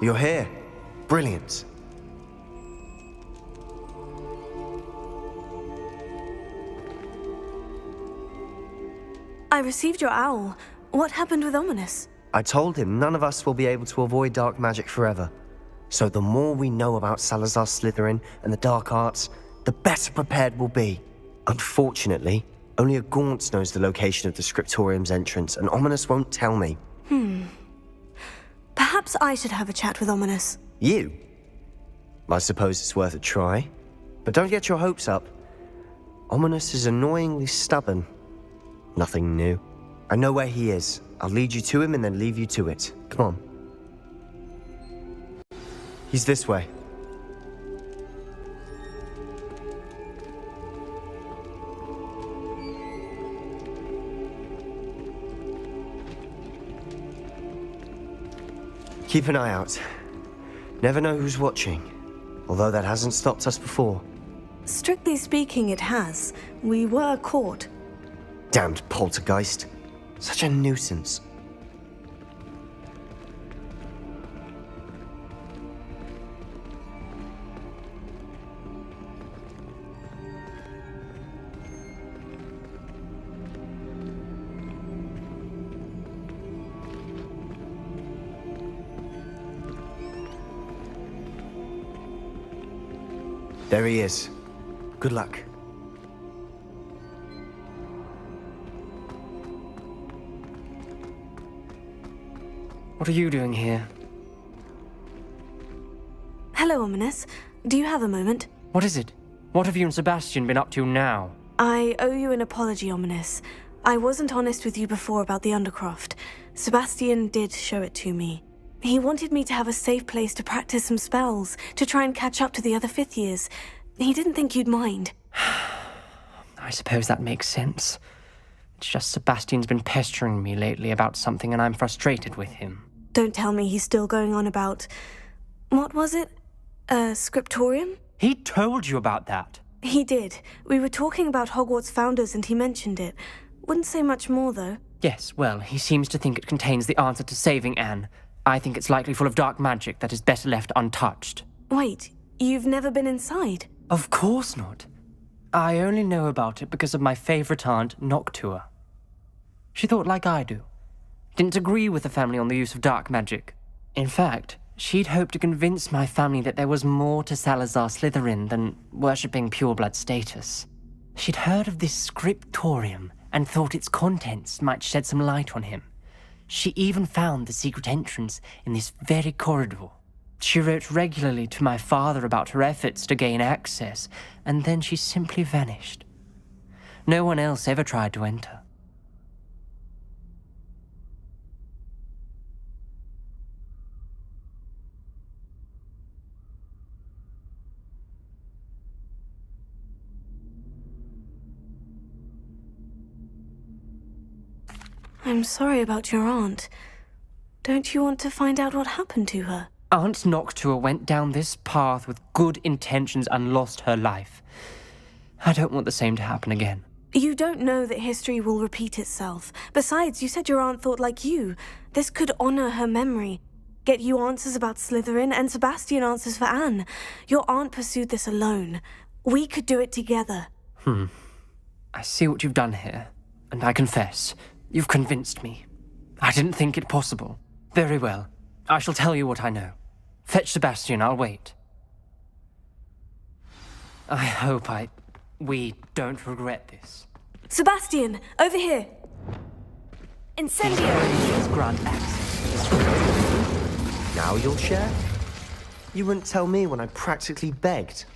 You're here. Brilliant. I received your owl. What happened with Ominous? I told him none of us will be able to avoid dark magic forever. So the more we know about Salazar Slytherin and the dark arts, the better prepared we'll be. Unfortunately, only a Gaunt knows the location of the Scriptorium's entrance, and Ominous won't tell me. Perhaps I should have a chat with Ominous. You? I suppose it's worth a try. But don't get your hopes up. Ominous is annoyingly stubborn. Nothing new. I know where he is. I'll lead you to him and then leave you to it. Come on. He's this way. Keep an eye out. Never know who's watching. Although that hasn't stopped us before. Strictly speaking, it has. We were caught. Damned poltergeist. Such a nuisance. There he is. Good luck. What are you doing here? Hello, Ominous. Do you have a moment? What is it? What have you and Sebastian been up to now? I owe you an apology, Ominous. I wasn't honest with you before about the Undercroft. Sebastian did show it to me. He wanted me to have a safe place to practice some spells, to try and catch up to the other fifth years. He didn't think you'd mind. I suppose that makes sense. It's just Sebastian's been pestering me lately about something and I'm frustrated with him. Don't tell me he's still going on about... What was it? Scriptorium? He told you about that? He did. We were talking about Hogwarts founders and he mentioned it. Wouldn't say much more, though. Yes, well, he seems to think it contains the answer to saving Anne. I think it's likely full of dark magic that is better left untouched. Wait, you've never been inside? Of course not. I only know about it because of my favorite aunt, Noctua. She thought like I do. Didn't agree with the family on the use of dark magic. In fact, she'd hoped to convince my family that there was more to Salazar Slytherin than worshipping pureblood status. She'd heard of this scriptorium and thought its contents might shed some light on him. She even found the secret entrance in this very corridor. She wrote regularly to my father about her efforts to gain access, and then she simply vanished. No one else ever tried to enter. I'm sorry about your aunt. Don't you want to find out what happened to her? Aunt Noctua went down this path with good intentions and lost her life. I don't want the same to happen again. You don't know that history will repeat itself. Besides, you said your aunt thought like you. This could honor her memory. Get you answers about Slytherin and Sebastian answers for Anne. Your aunt pursued this alone. We could do it together. I see what you've done here, and I confess, you've convinced me. I didn't think it possible. Very well. I shall tell you what I know. Fetch Sebastian, I'll wait. I hope we don't regret this. Sebastian, over here! Incendio! Please grant access. Now you'll share? You wouldn't tell me when I practically begged.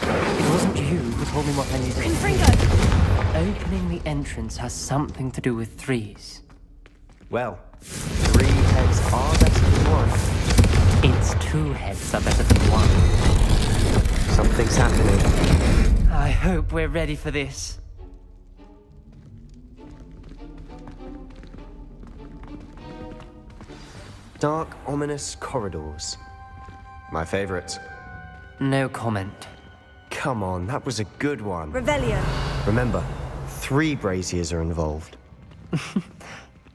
It wasn't you who told me what I needed. Confringo! Opening the entrance has something to do with threes. Well, 3 heads are better than 1. Its 2 heads are better than 1. Something's happening. I hope we're ready for this. Dark, ominous corridors. My favorite. No comment. Come on, that was a good one. Revelio. Remember, 3 braziers are involved.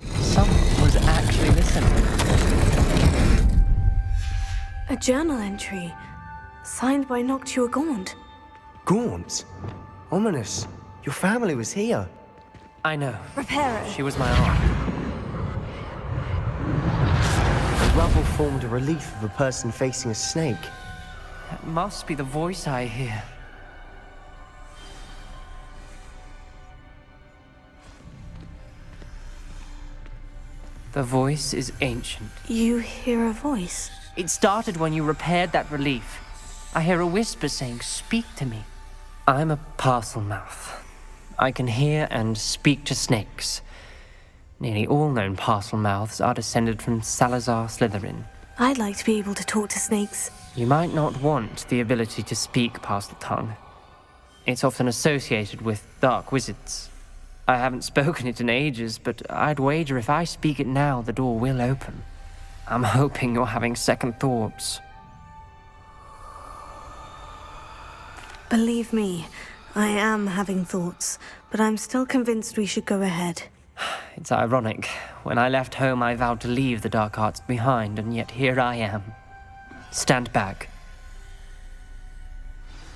Someone was actually listening. A journal entry, signed by Noctua Gaunt. Gaunt? Ominous. Your family was here. I know. Reparo. She was my aunt. The rubble formed a relief of a person facing a snake. That must be the voice I hear. The voice is ancient. You hear a voice? It started when you repaired that relief. I hear a whisper saying, "Speak to me." I'm a parcel mouth. I can hear and speak to snakes. Nearly all known parcel mouths are descended from Salazar Slytherin. I'd like to be able to talk to snakes. You might not want the ability to speak parcel tongue. It's often associated with dark wizards. I haven't spoken it in ages, but I'd wager if I speak it now, the door will open. I'm hoping you're having second thoughts. Believe me, I am having thoughts, but I'm still convinced we should go ahead. It's ironic. When I left home, I vowed to leave the dark arts behind, and yet here I am. Stand back.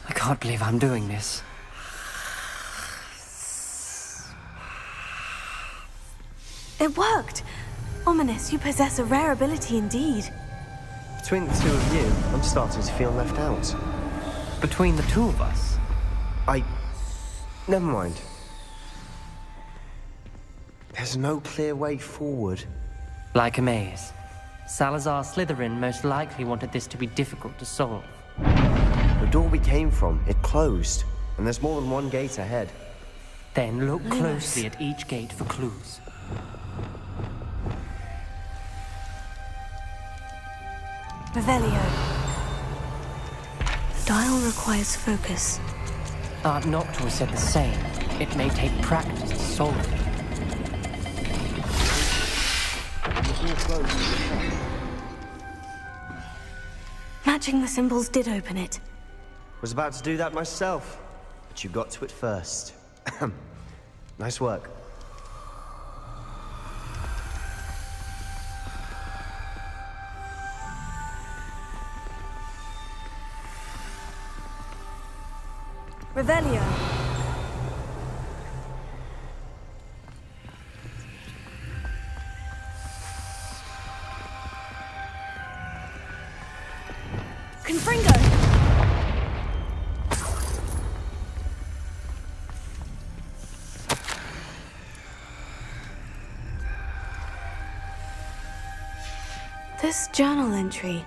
I can't believe I'm doing this. It worked! Ominous, you possess a rare ability indeed. Between the two of you, I'm starting to feel left out. Between the two of us? Never mind. There's no clear way forward. Like a maze. Salazar Slytherin most likely wanted this to be difficult to solve. The door we came from, it closed, and there's more than one gate ahead. Then look closely at each gate for clues. Revelio. The dial requires focus. Aunt Noctua said the same. It may take practice to solve it. Matching the symbols did open it. Was about to do that myself, but you got to it first. Nice work. Revelio. Confringo. This journal entry,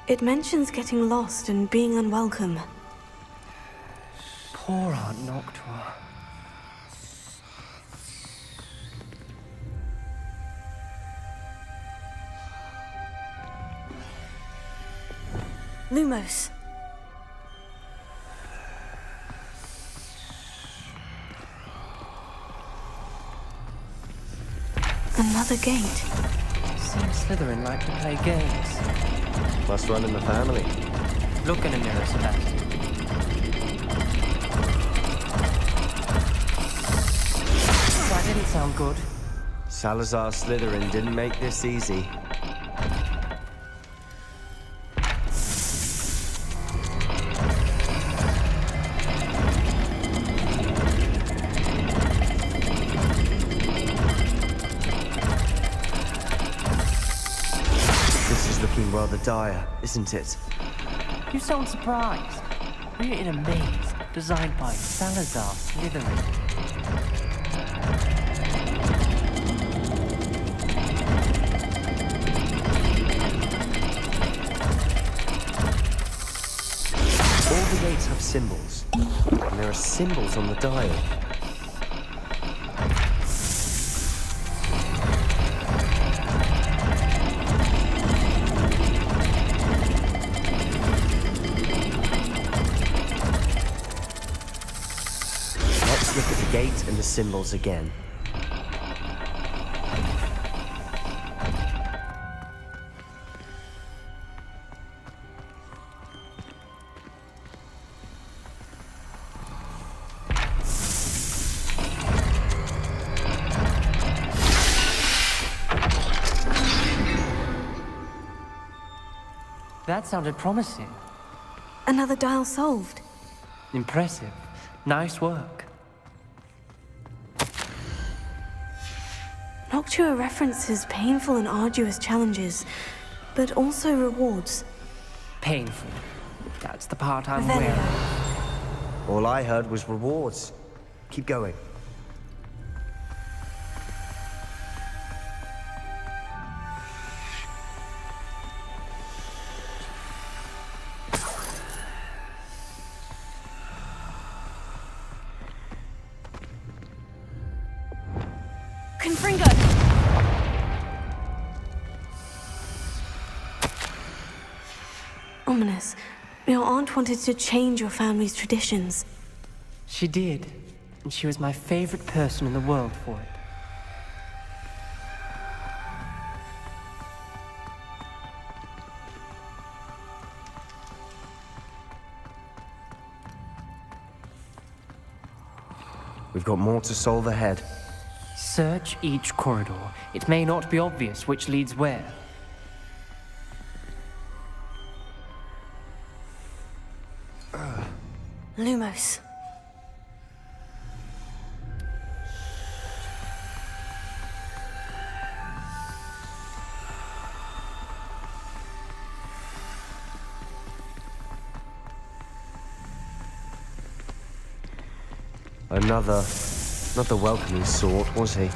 it mentions getting lost and being unwelcome. Poor Aunt Noctua. Lumos. Another gate. Seems Slytherin like to play games. Must run in the family. Look in a mirror, Sebastian. That didn't sound good. Salazar Slytherin didn't make this easy. This is looking rather dire, isn't it? You sound surprised. We're in a maze designed by Salazar Slytherin. All the gates have symbols, and there are symbols on the dial. Let's look at the gate and the symbols again. That sounded promising. Another dial solved. Impressive. Nice work. Noctua references painful and arduous challenges, but also rewards. Painful. That's the part I'm Very aware of. All I heard was rewards. Keep going. Confringo! Ominous. Your aunt wanted to change your family's traditions. She did, and she was my favorite person in the world for it. We've got more to solve ahead. Search each corridor. It may not be obvious which leads where. Lumos. Another welcoming sort, was he?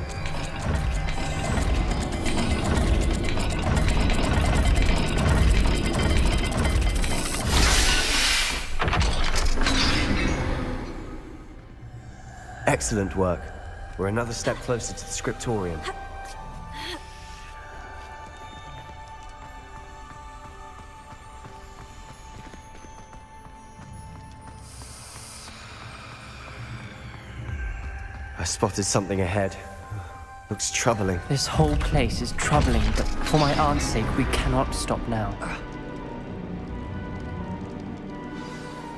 Excellent work. We're another step closer to the scriptorium. I spotted something ahead. Looks troubling. This whole place is troubling, but for my aunt's sake, we cannot stop now.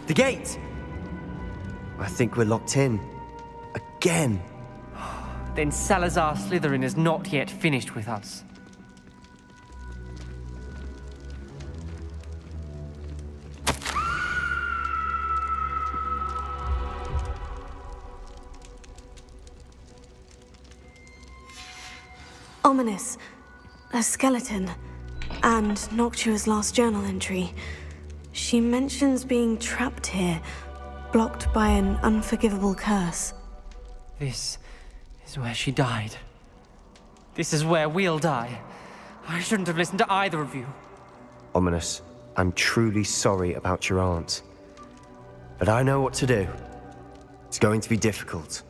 The gate! I think we're locked in. Again. Then Salazar Slytherin is not yet finished with us. Ominous. A skeleton. And Noctua's last journal entry. She mentions being trapped here, blocked by an unforgivable curse. This is where she died. This is where we'll die. I shouldn't have listened to either of you. Ominous, I'm truly sorry about your aunt. But I know what to do. It's going to be difficult.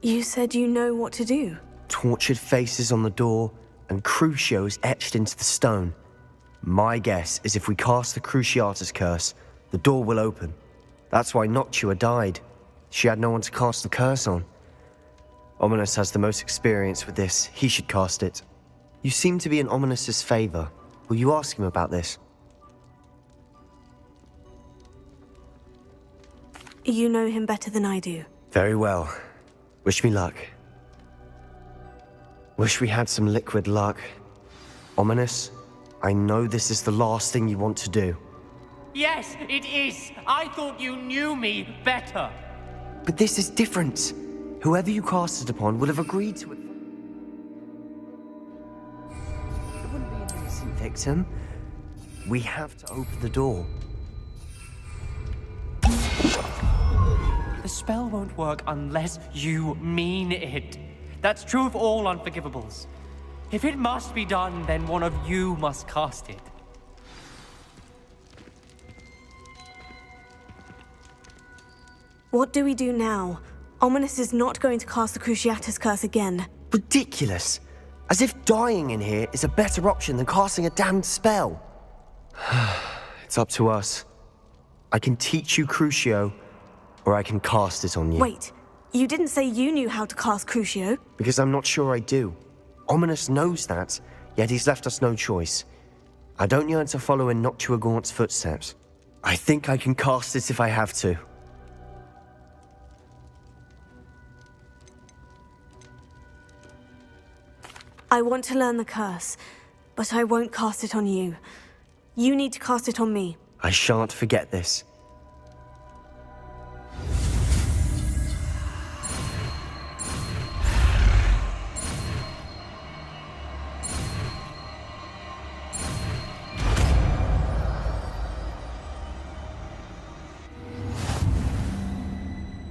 You said you know what to do. Tortured faces on the door, and Crucios etched into the stone. My guess is if we cast the Cruciatus curse, the door will open. That's why Noctua died. She had no one to cast the curse on. Ominous has the most experience with this. He should cast it. You seem to be in Ominous's favor. Will you ask him about this? You know him better than I do. Very well. Wish me luck. Wish we had some liquid luck. Ominous, I know this is the last thing you want to do. Yes, it is. I thought you knew me better. But this is different. Whoever you cast it upon would have agreed to it. It wouldn't be an innocent victim. We have to open the door. The spell won't work unless you mean it. That's true of all unforgivables. If it must be done, then one of you must cast it. What do we do now? Ominous is not going to cast the Cruciatus curse again. Ridiculous. As if dying in here is a better option than casting a damned spell. It's up to us. I can teach you Crucio, or I can cast it on you. Wait, you didn't say you knew how to cast Crucio? Because I'm not sure I do. Ominous knows that, yet he's left us no choice. I don't yearn to follow in Noctua Gaunt's footsteps. I think I can cast it if I have to. I want to learn the curse, but I won't cast it on you. You need to cast it on me. I shan't forget this.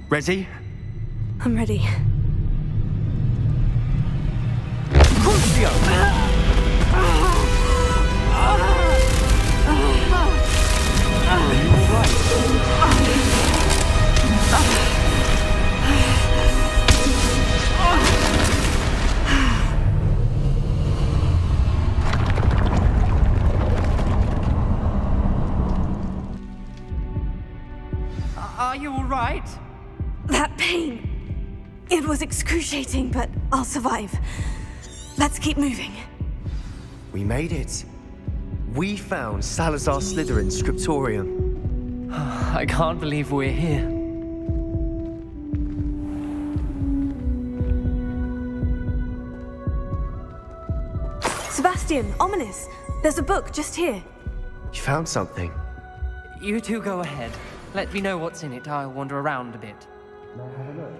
Ready? I'm ready. Are you all right? That pain. It was excruciating, but I'll survive. Let's keep moving. We made it. We found Salazar Slytherin's scriptorium. I can't believe we're here. Sebastian, ominous. There's a book just here. You found something. You two go ahead. Let me know what's in it. I'll wander around a bit.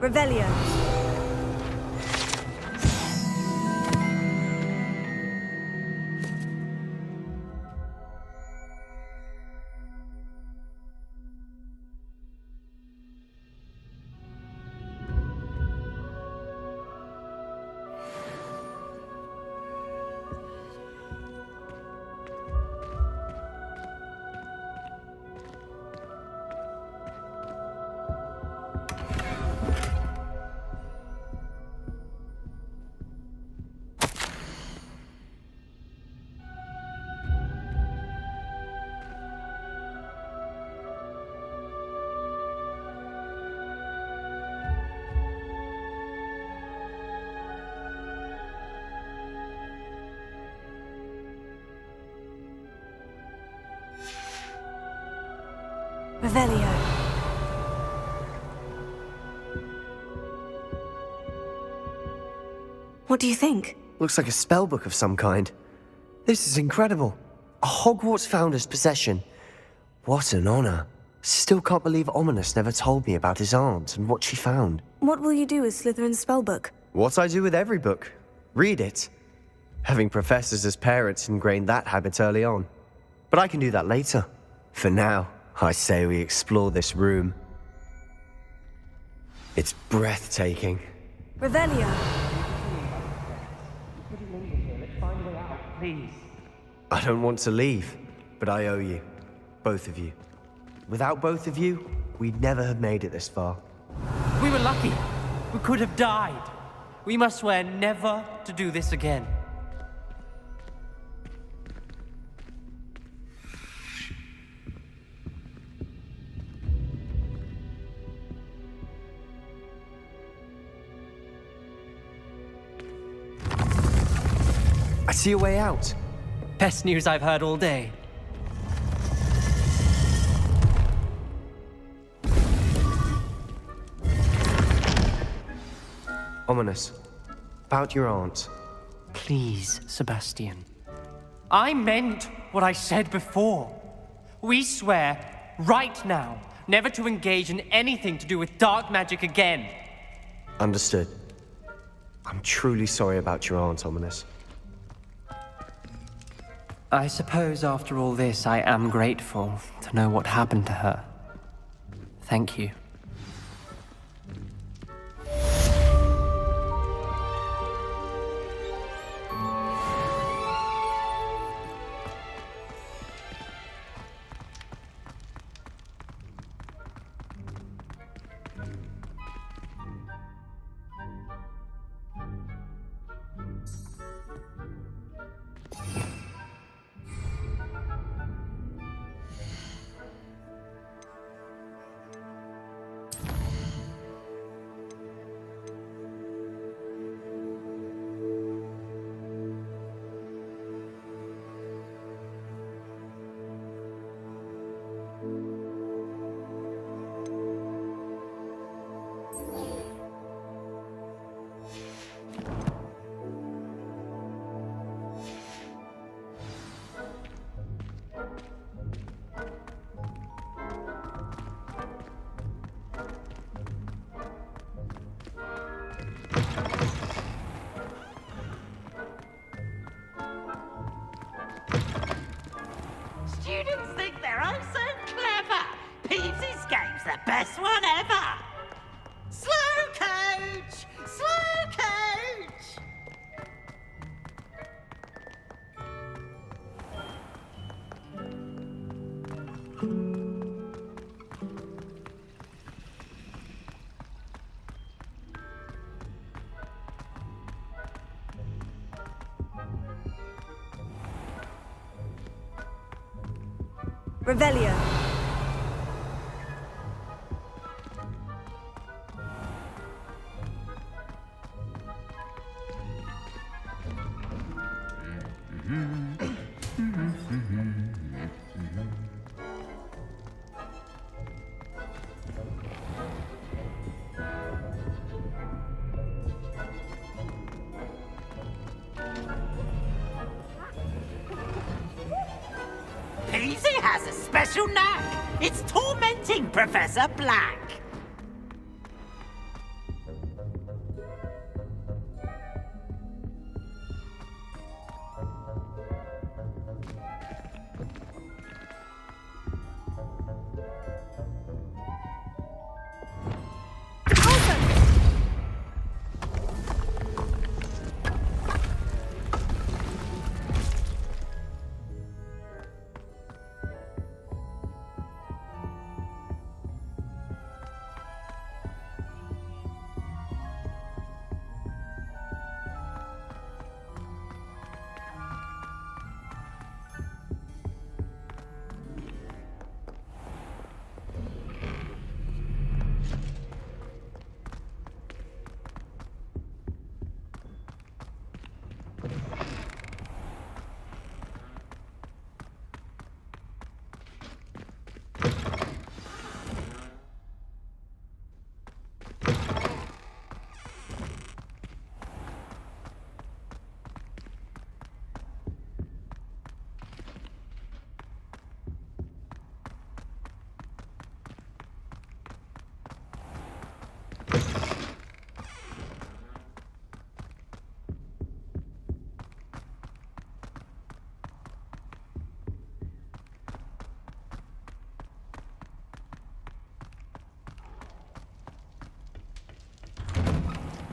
Revelio. Revelio. What do you think? Looks like a spellbook of some kind. This is incredible. A Hogwarts founder's possession. What an honor. Still can't believe Ominous never told me about his aunt and what she found. What will you do with Slytherin's spellbook? What I do with every book. Read it. Having professors as parents ingrained that habit early on. But I can do that later. For now, I say we explore this room. It's breathtaking. Revelio. Please. I don't want to leave, but I owe you. Both of you. Without both of you, we'd never have made it this far. We were lucky. We could have died. We must swear never to do this again. I see a way out. Best news I've heard all day. Ominous. About your aunt. Please, Sebastian. I meant what I said before. We swear, right now, never to engage in anything to do with dark magic again. Understood. I'm truly sorry about your aunt, Ominous. I suppose after all this, I am grateful to know what happened to her. Thank you. the best one ever! Slow coach! Slow coach! Revelio. Peasy has a special knack. It's tormenting Professor Black.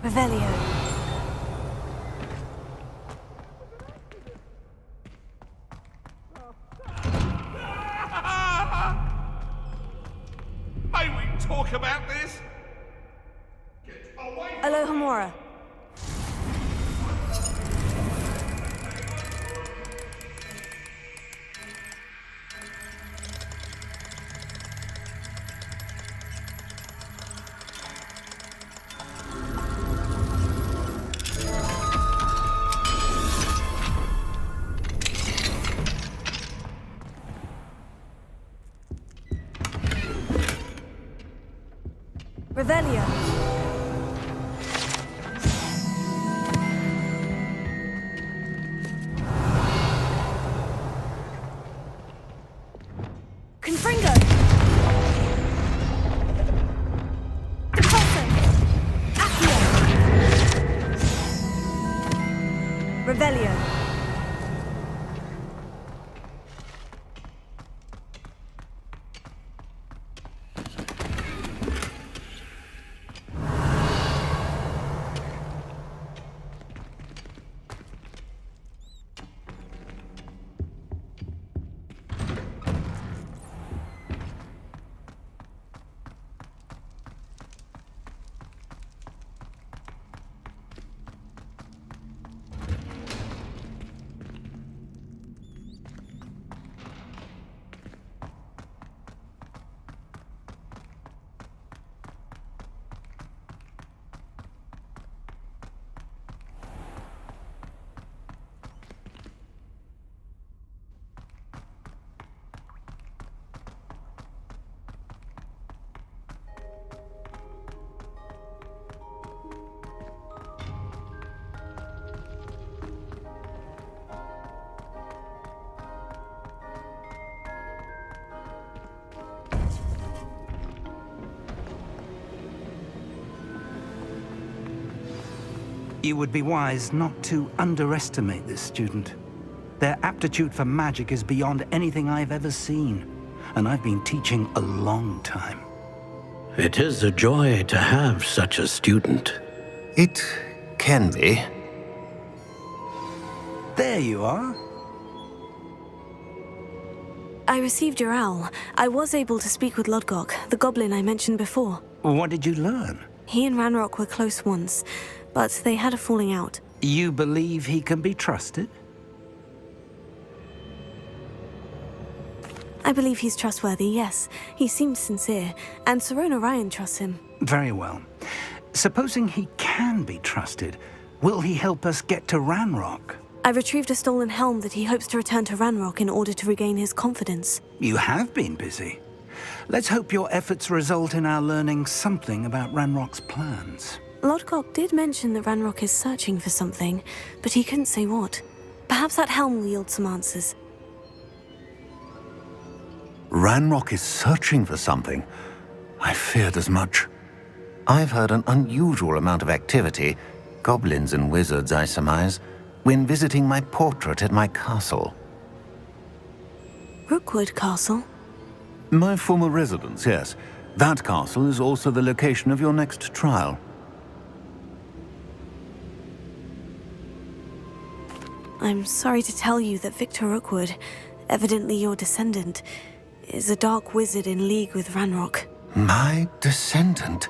Revelio. May we talk about this? Get away! Alohomora. Revelio. Confringo. Deposso. Accio. Revelio. You would be wise not to underestimate this student. Their aptitude for magic is beyond anything I've ever seen, and I've been teaching a long time. It is a joy to have such a student. It can be. There you are. I received your owl. I was able to speak with Lodgok, the goblin I mentioned before. What did you learn? He and Ranrock were close once, but they had a falling out. You believe he can be trusted? I believe he's trustworthy, yes. He seems sincere, and Sirona Ryan trusts him. Very well. Supposing he can be trusted, will he help us get to Ranrock? I retrieved a stolen helm that he hopes to return to Ranrock in order to regain his confidence. You have been busy. Let's hope your efforts result in our learning something about Ranrock's plans. Lodgok did mention that Ranrock is searching for something, but he couldn't say what. Perhaps that helm will yield some answers. Ranrock is searching for something. I feared as much. I've heard an unusual amount of activity, goblins and wizards, I surmise, when visiting my portrait at my castle. Rookwood Castle? My former residence, yes. That castle is also the location of your next trial. I'm sorry to tell you that Victor Rookwood, evidently your descendant, is a dark wizard in league with Ranrock. My descendant?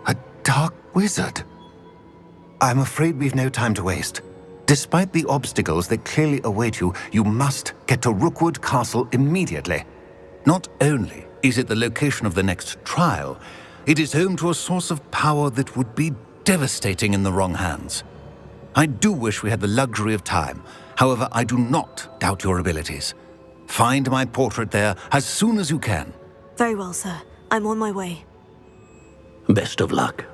A dark wizard? I'm afraid we've no time to waste. Despite the obstacles that clearly await you, you must get to Rookwood Castle immediately. Not only is it the location of the next trial, it is home to a source of power that would be devastating in the wrong hands. I do wish we had the luxury of time. However, I do not doubt your abilities. Find my portrait there as soon as you can. Very well, sir. I'm on my way. Best of luck.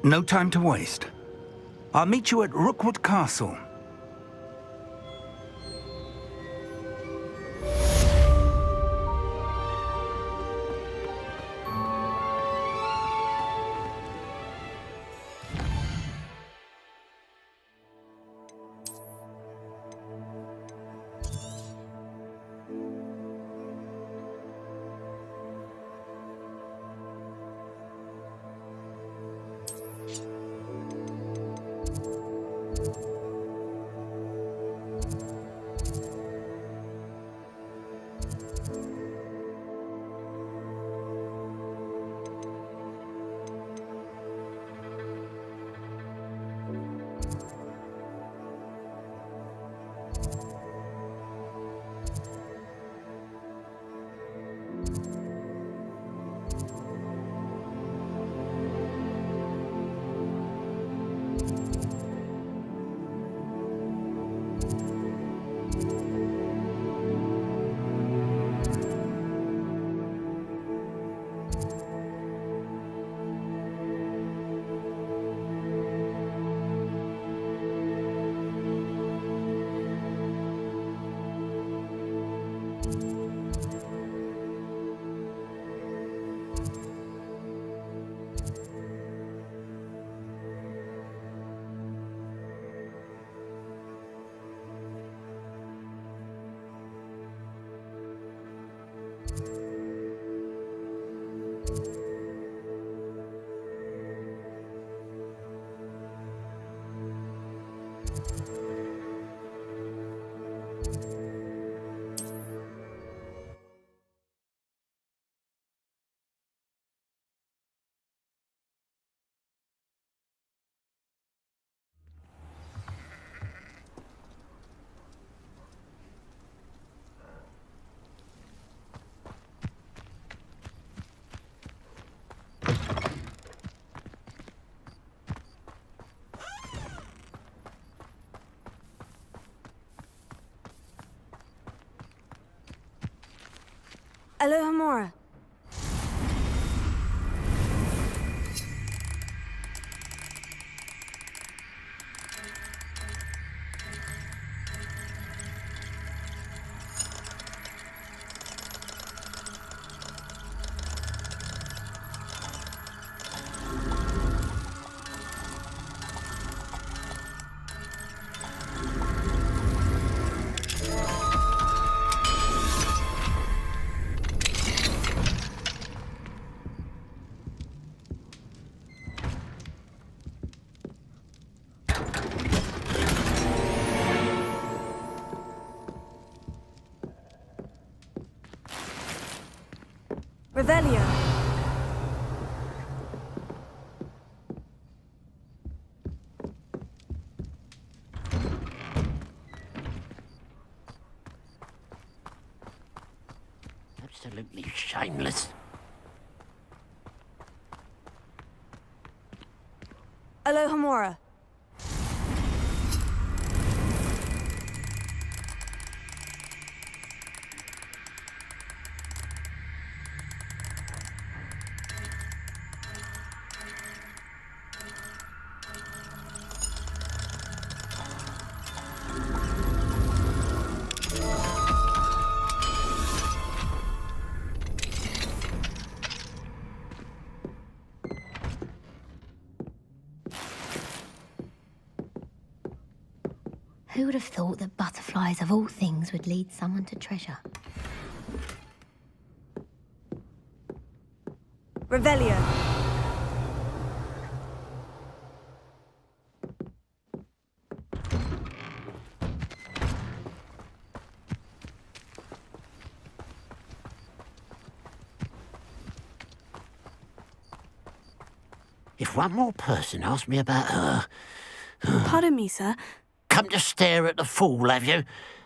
No time to waste. I'll meet you at Rookwood Castle. Aloha Mora. Revelio. Absolutely shameless. Alohomora. Who would have thought that butterflies of all things would lead someone to treasure? Revelio. If one more person asked me about her, Pardon me, sir. come to stare at the fool, have you?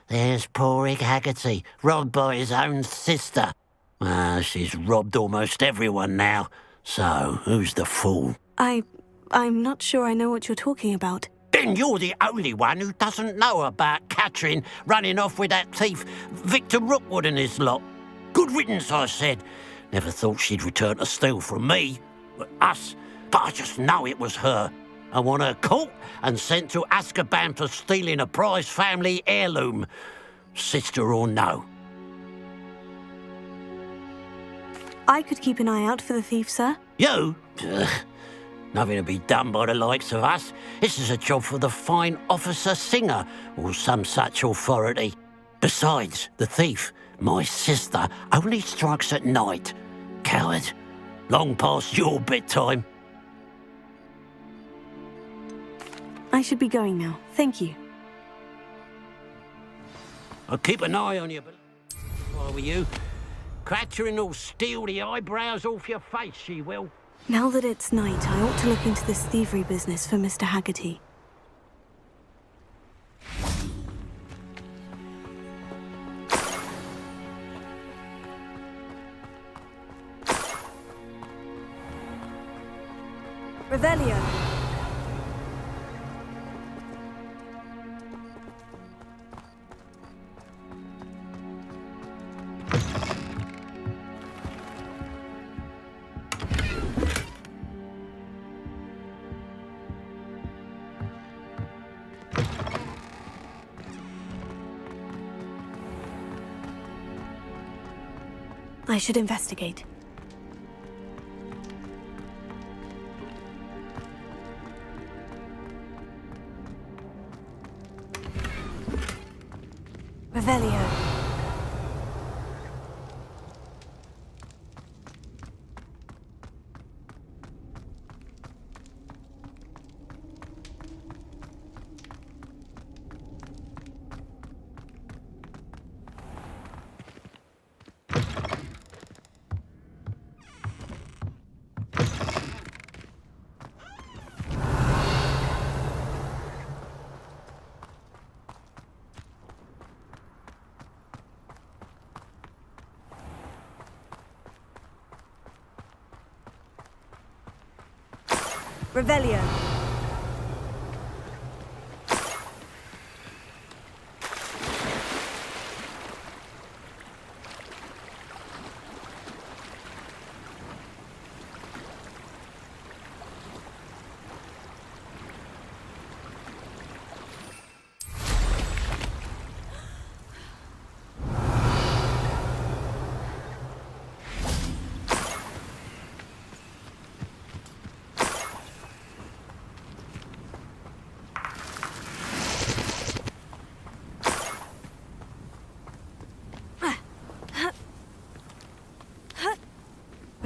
There's poor Ig Haggerty, robbed by his own sister. Well, she's robbed almost everyone now. So, who's the fool? I'm not sure I know what you're talking about. Then you're the only one who doesn't know about Catherine running off with that thief, Victor Rookwood and his lot. Good riddance, I said. Never thought she'd return to steal from me, us, but I just know it was her. I want her caught and sent to Azkaban for stealing a prized family heirloom, sister or no. I could keep an eye out for the thief, sir. You? Ugh. Nothing to be done by the likes of us. This is a job for the fine officer Singer or some such authority. Besides, the thief, my sister, only strikes at night. Coward. Long past your bedtime. I should be going now. Thank you. I'll keep an eye on you, but if I were you, Catherine will steal the eyebrows off your face, she will. Now that it's night, I ought to look into this thievery business for Mr. Haggerty. Revelio. I should investigate. Revelio. Revelio.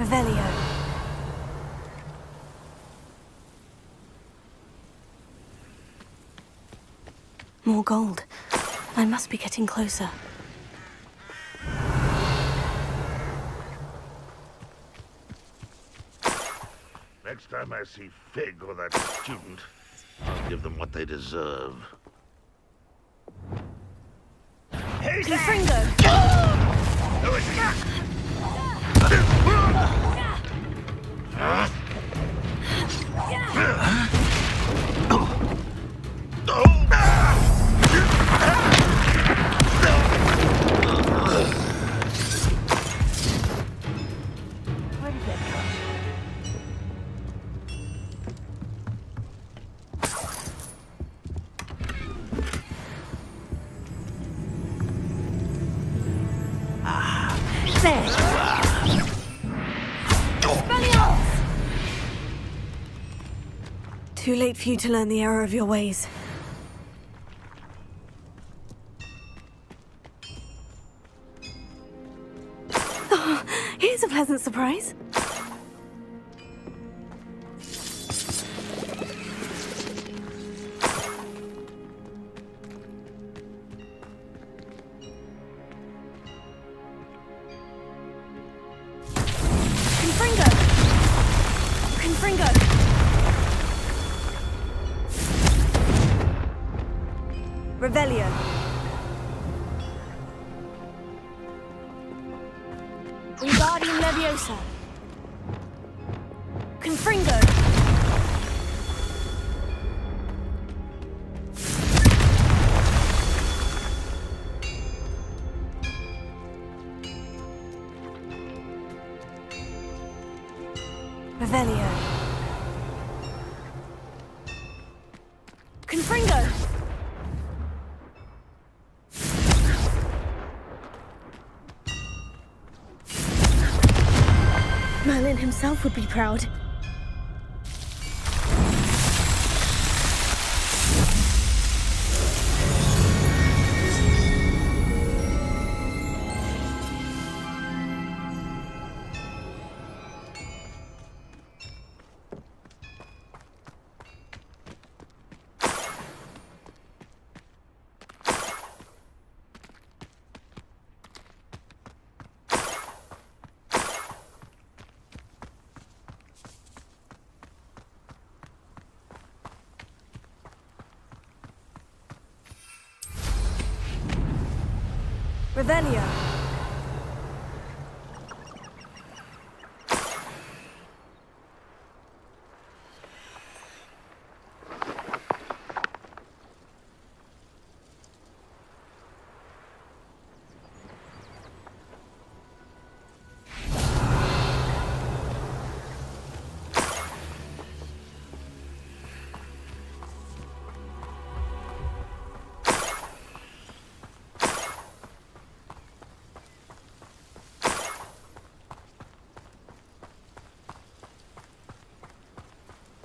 Revelio. More gold. I must be getting closer. Next time I see Fig or that student, I'll give them what they deserve. Who's Confringo! Who is he? Too late for you to learn the error of your ways. Oh, here's a pleasant surprise. Confringo! Confringo! Revelio. Wingardium Leviosa. Confringo. Revelio. Confringo. Merlin himself would be proud. Revelio.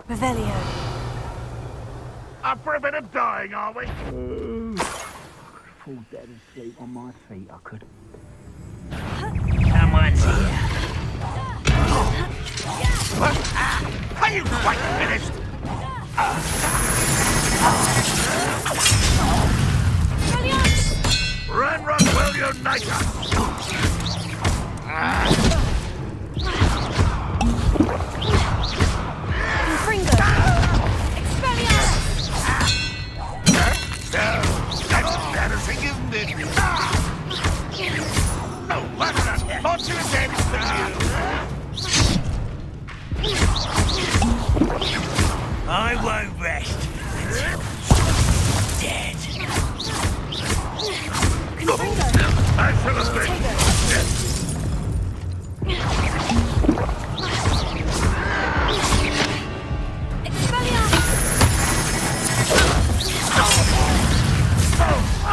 Revelio. Up for a bit of dying, are we? Fall dead asleep on my feet, I could. Someone's here. Are you quite finished? Ranrock will unite us! Confringo. Expelliarmus. That's embarrassing, isn't it? Oh, what's that? More to the damage for you. I won't rest. Dead. Confringo. I shall have been.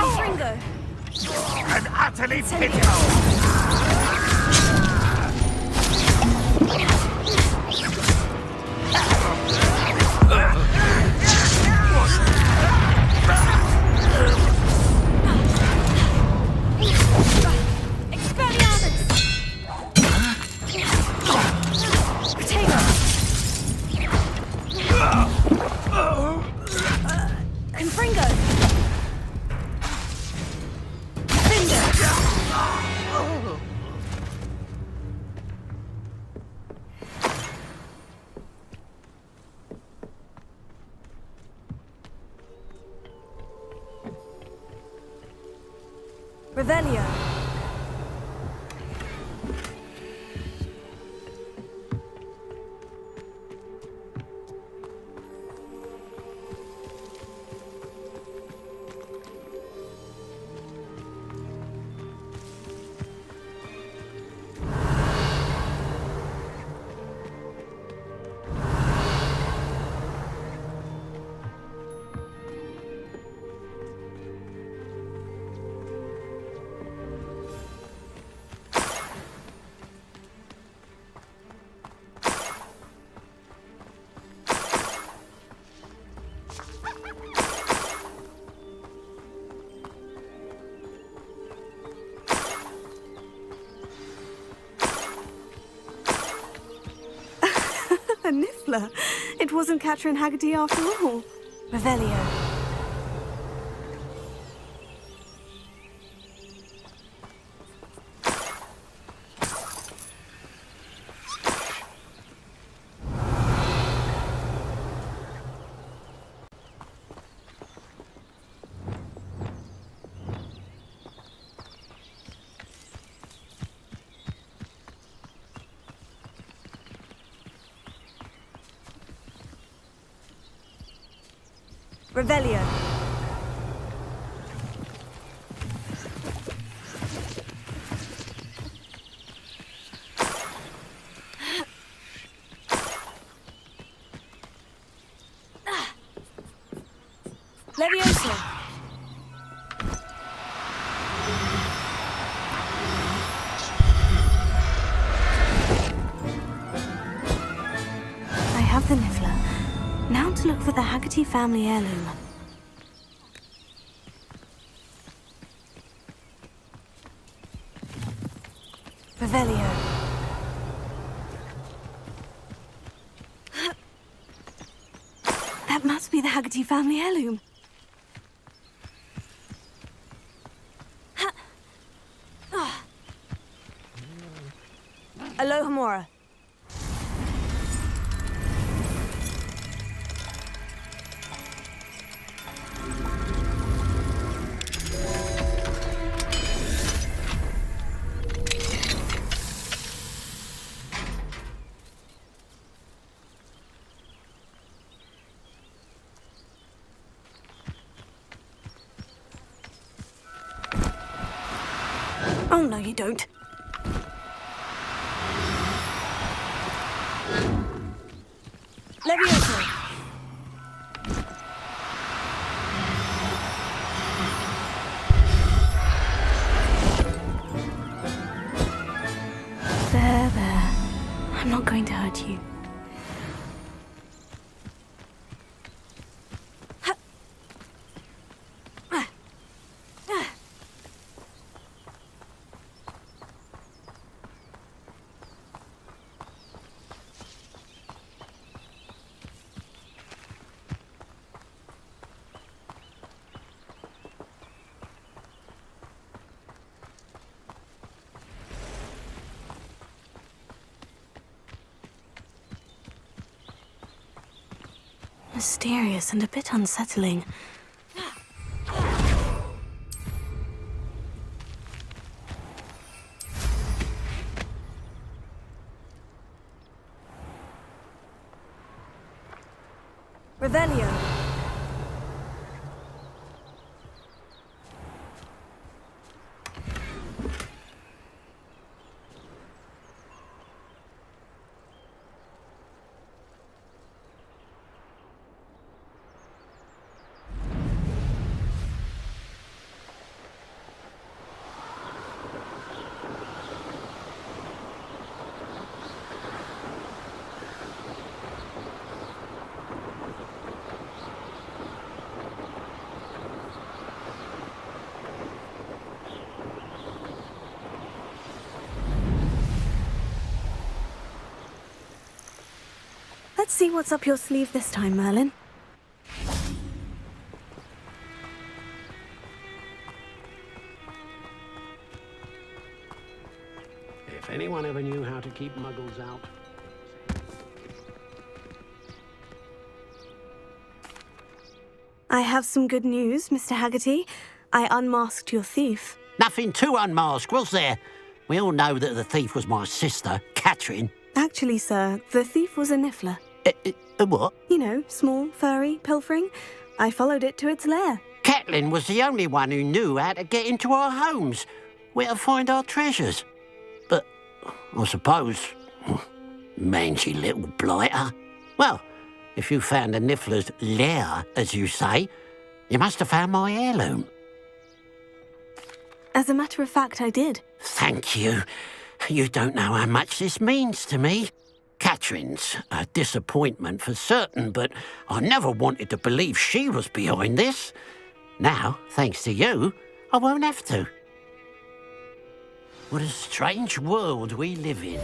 Confringo. And utterly pitiful. Revelio. A Niffler. It wasn't Catherine Haggerty after all. Revelio. Revelio. Levioso. I have the Niffler. Now to look for the Haggerty family heirloom. Revelio. That must be the Haggerty family heirloom. Alohomora. Oh, no, you don't. Levioso. There. I'm not going to hurt you. Mysterious and a bit unsettling. Revelio. Let's see what's up your sleeve this time, Merlin. If anyone ever knew how to keep muggles out... I have some good news, Mr. Haggerty. I unmasked your thief. Nothing too unmasked, was there? We all know that the thief was my sister, Catherine. Actually, sir, the thief was a niffler. What? You know, small, furry, pilfering. I followed it to its lair. Catelyn was the only one who knew how to get into our homes, where to find our treasures. But I suppose, mangy little blighter. Well, if you found the niffler's lair, as you say, you must have found my heirloom. As a matter of fact, I did. Thank you. You don't know how much this means to me. Catherine's a disappointment for certain, but I never wanted to believe she was behind this. Now, thanks to you, I won't have to. What a strange world we live in.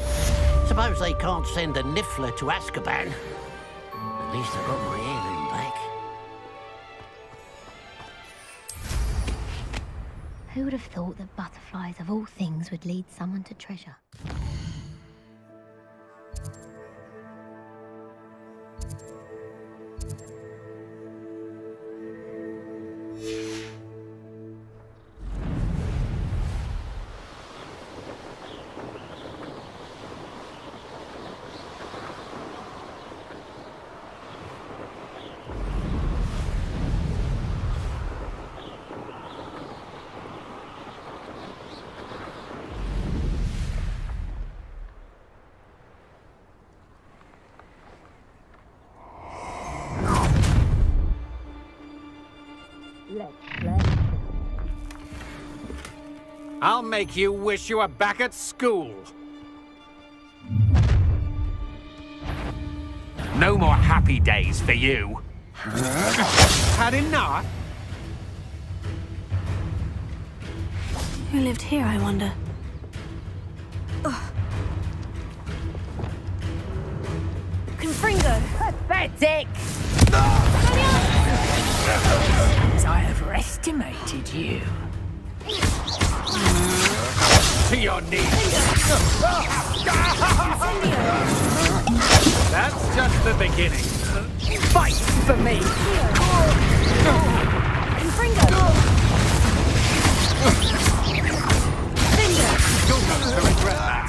Suppose they can't send a niffler to Azkaban. At least I got my heirloom back. Who would have thought that butterflies of all things would lead someone to treasure? I'll make you wish you were back at school. No more happy days for you. Had enough? Who lived here, I wonder? Confringo! Pathetic! I overestimated you. To your knees. That's just the beginning. Fight for me! Confringo! You're going to regret that.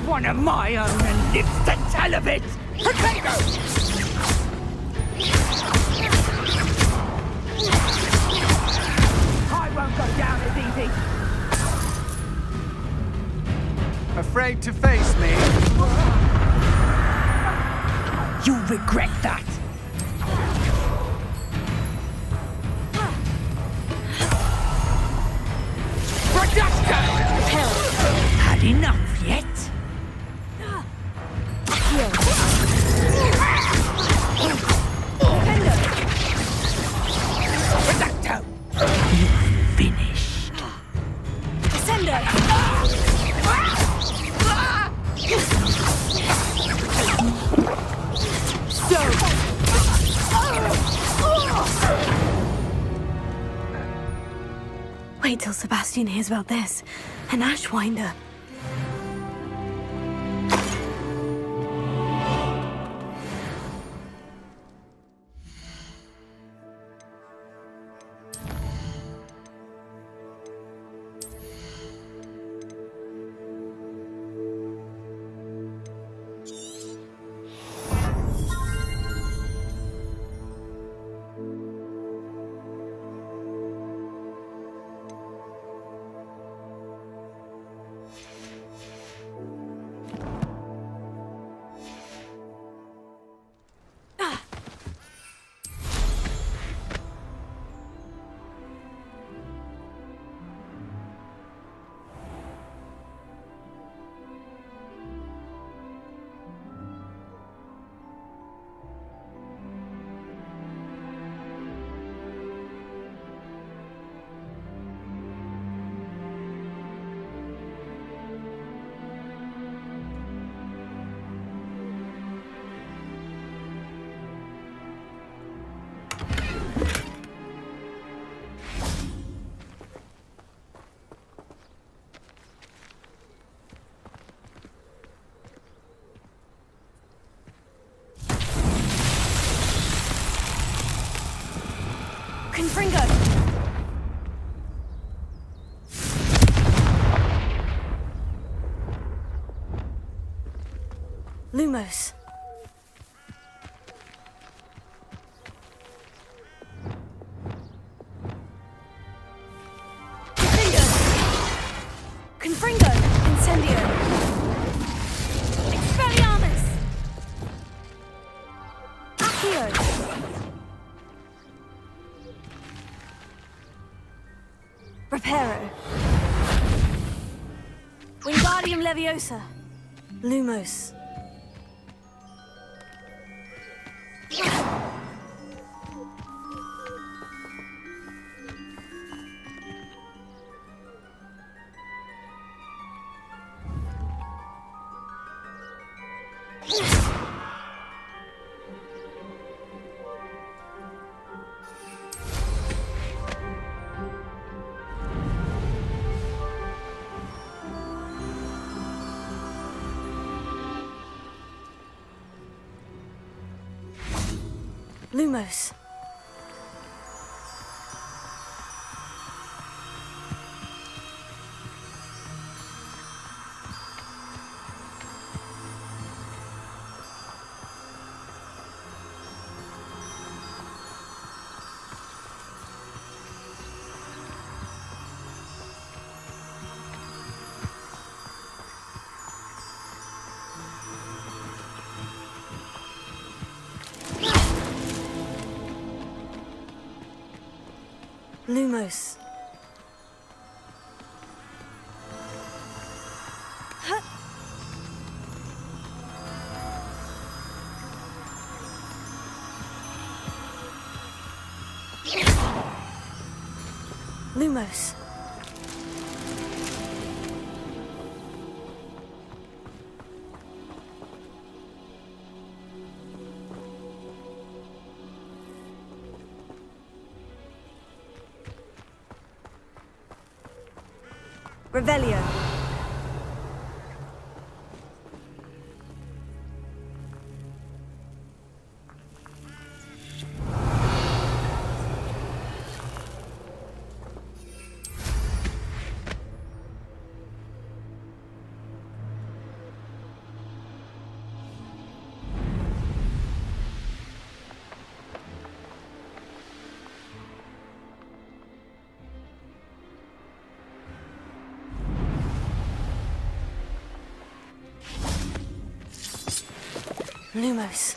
One of my own and lives to tell of it! Potato! I won't go down as easy! Afraid to face me? You'll regret that! Reducto! Had enough yet? Reducto! You're finished. Ascendo! Wait till Sebastian hears about this. An Ashwinder. Lumos. Confringo! Incendio! Expelliarmus! Accio! Reparo! Wingardium Leviosa! Lumos! Lumos. Lumos. Huh. Lumos. Revelio. Lumos.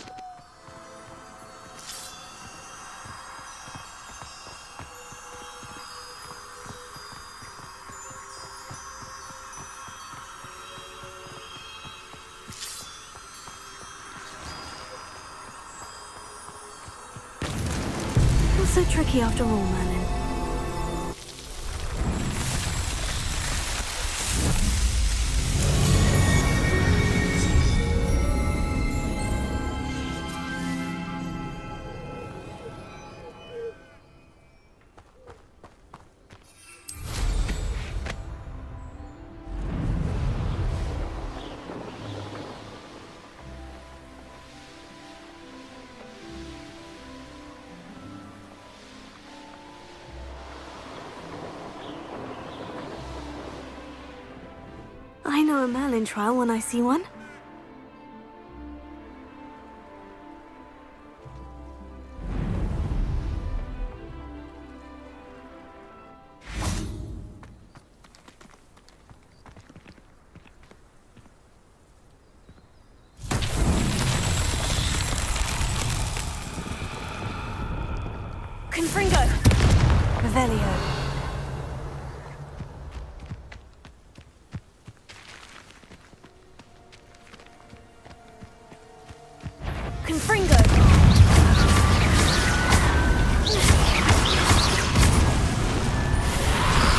Not so tricky after all, Merlin. I know a Merlin trial when I see one. Confringo! Revelio. Confringo!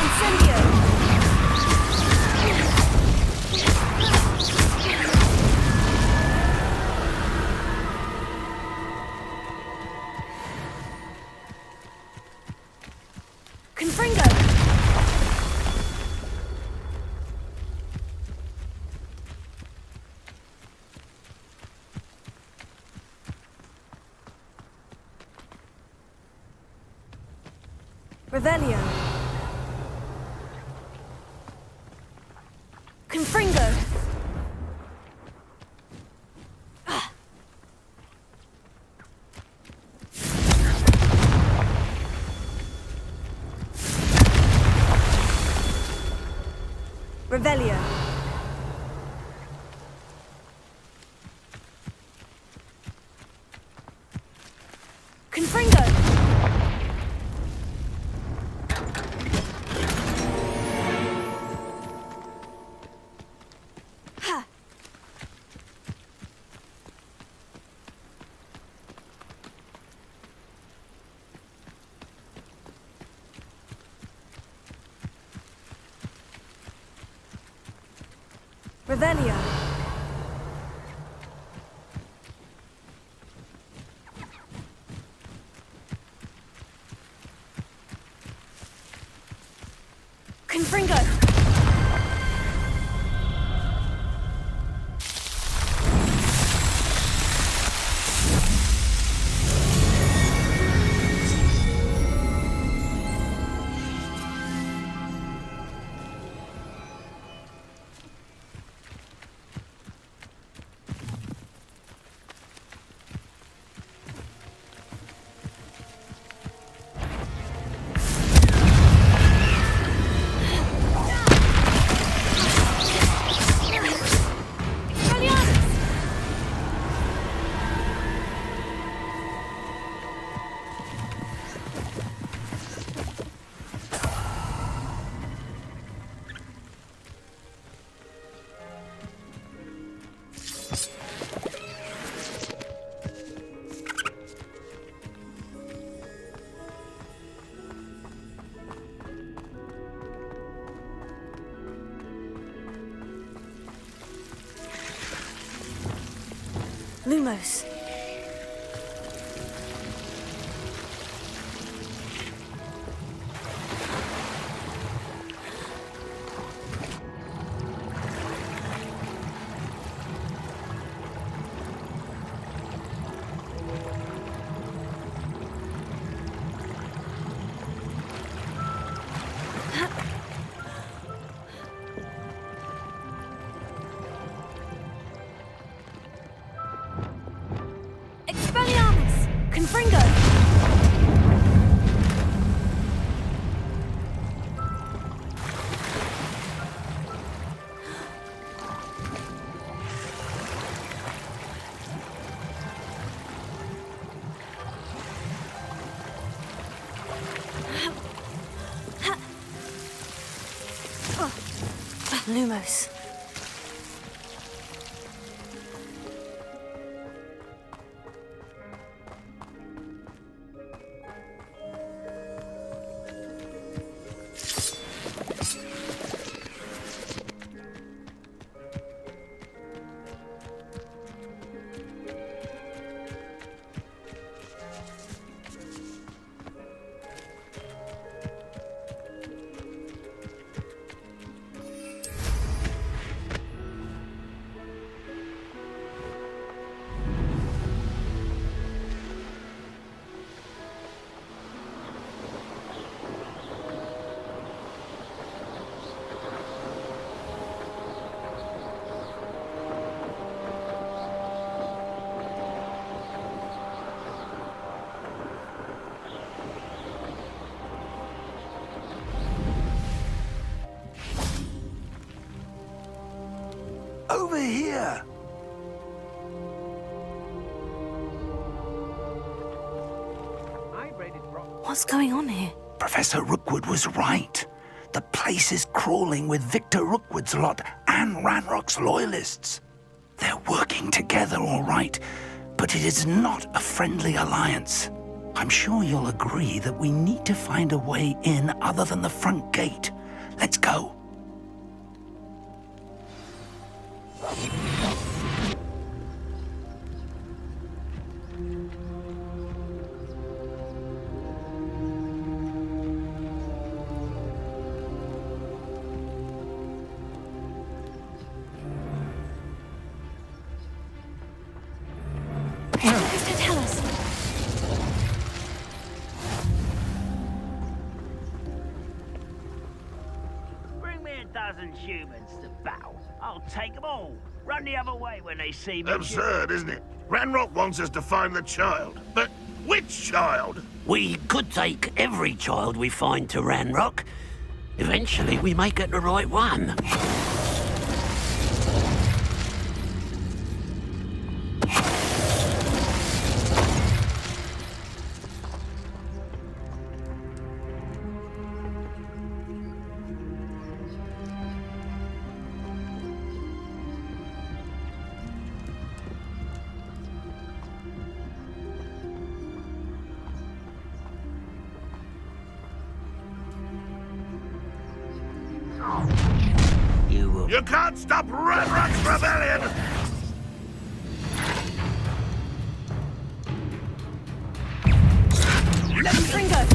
Incendio! Confringo! Revelio. Confringo. Revelio. Confringo. Ha. Revelio. Confringo. Lumos. Expelliarmus! Confringo! Lumos. Over here! What's going on here? Professor Rookwood was right. The place is crawling with Victor Rookwood's lot and Ranrock's loyalists. They're working together, all right, but it is not a friendly alliance. I'm sure you'll agree that we need to find a way in other than the front gate. Let's go. Tell us. Bring me a dozen humans to battle. I'll take them all. Run the other way when they see me. Absurd, isn't it? Ranrock wants us to find the child. But which child? We could take every child we find to Ranrock, Eventually, we may get the right one. You can't stop Ranrock's rebellion! Let me Fringo!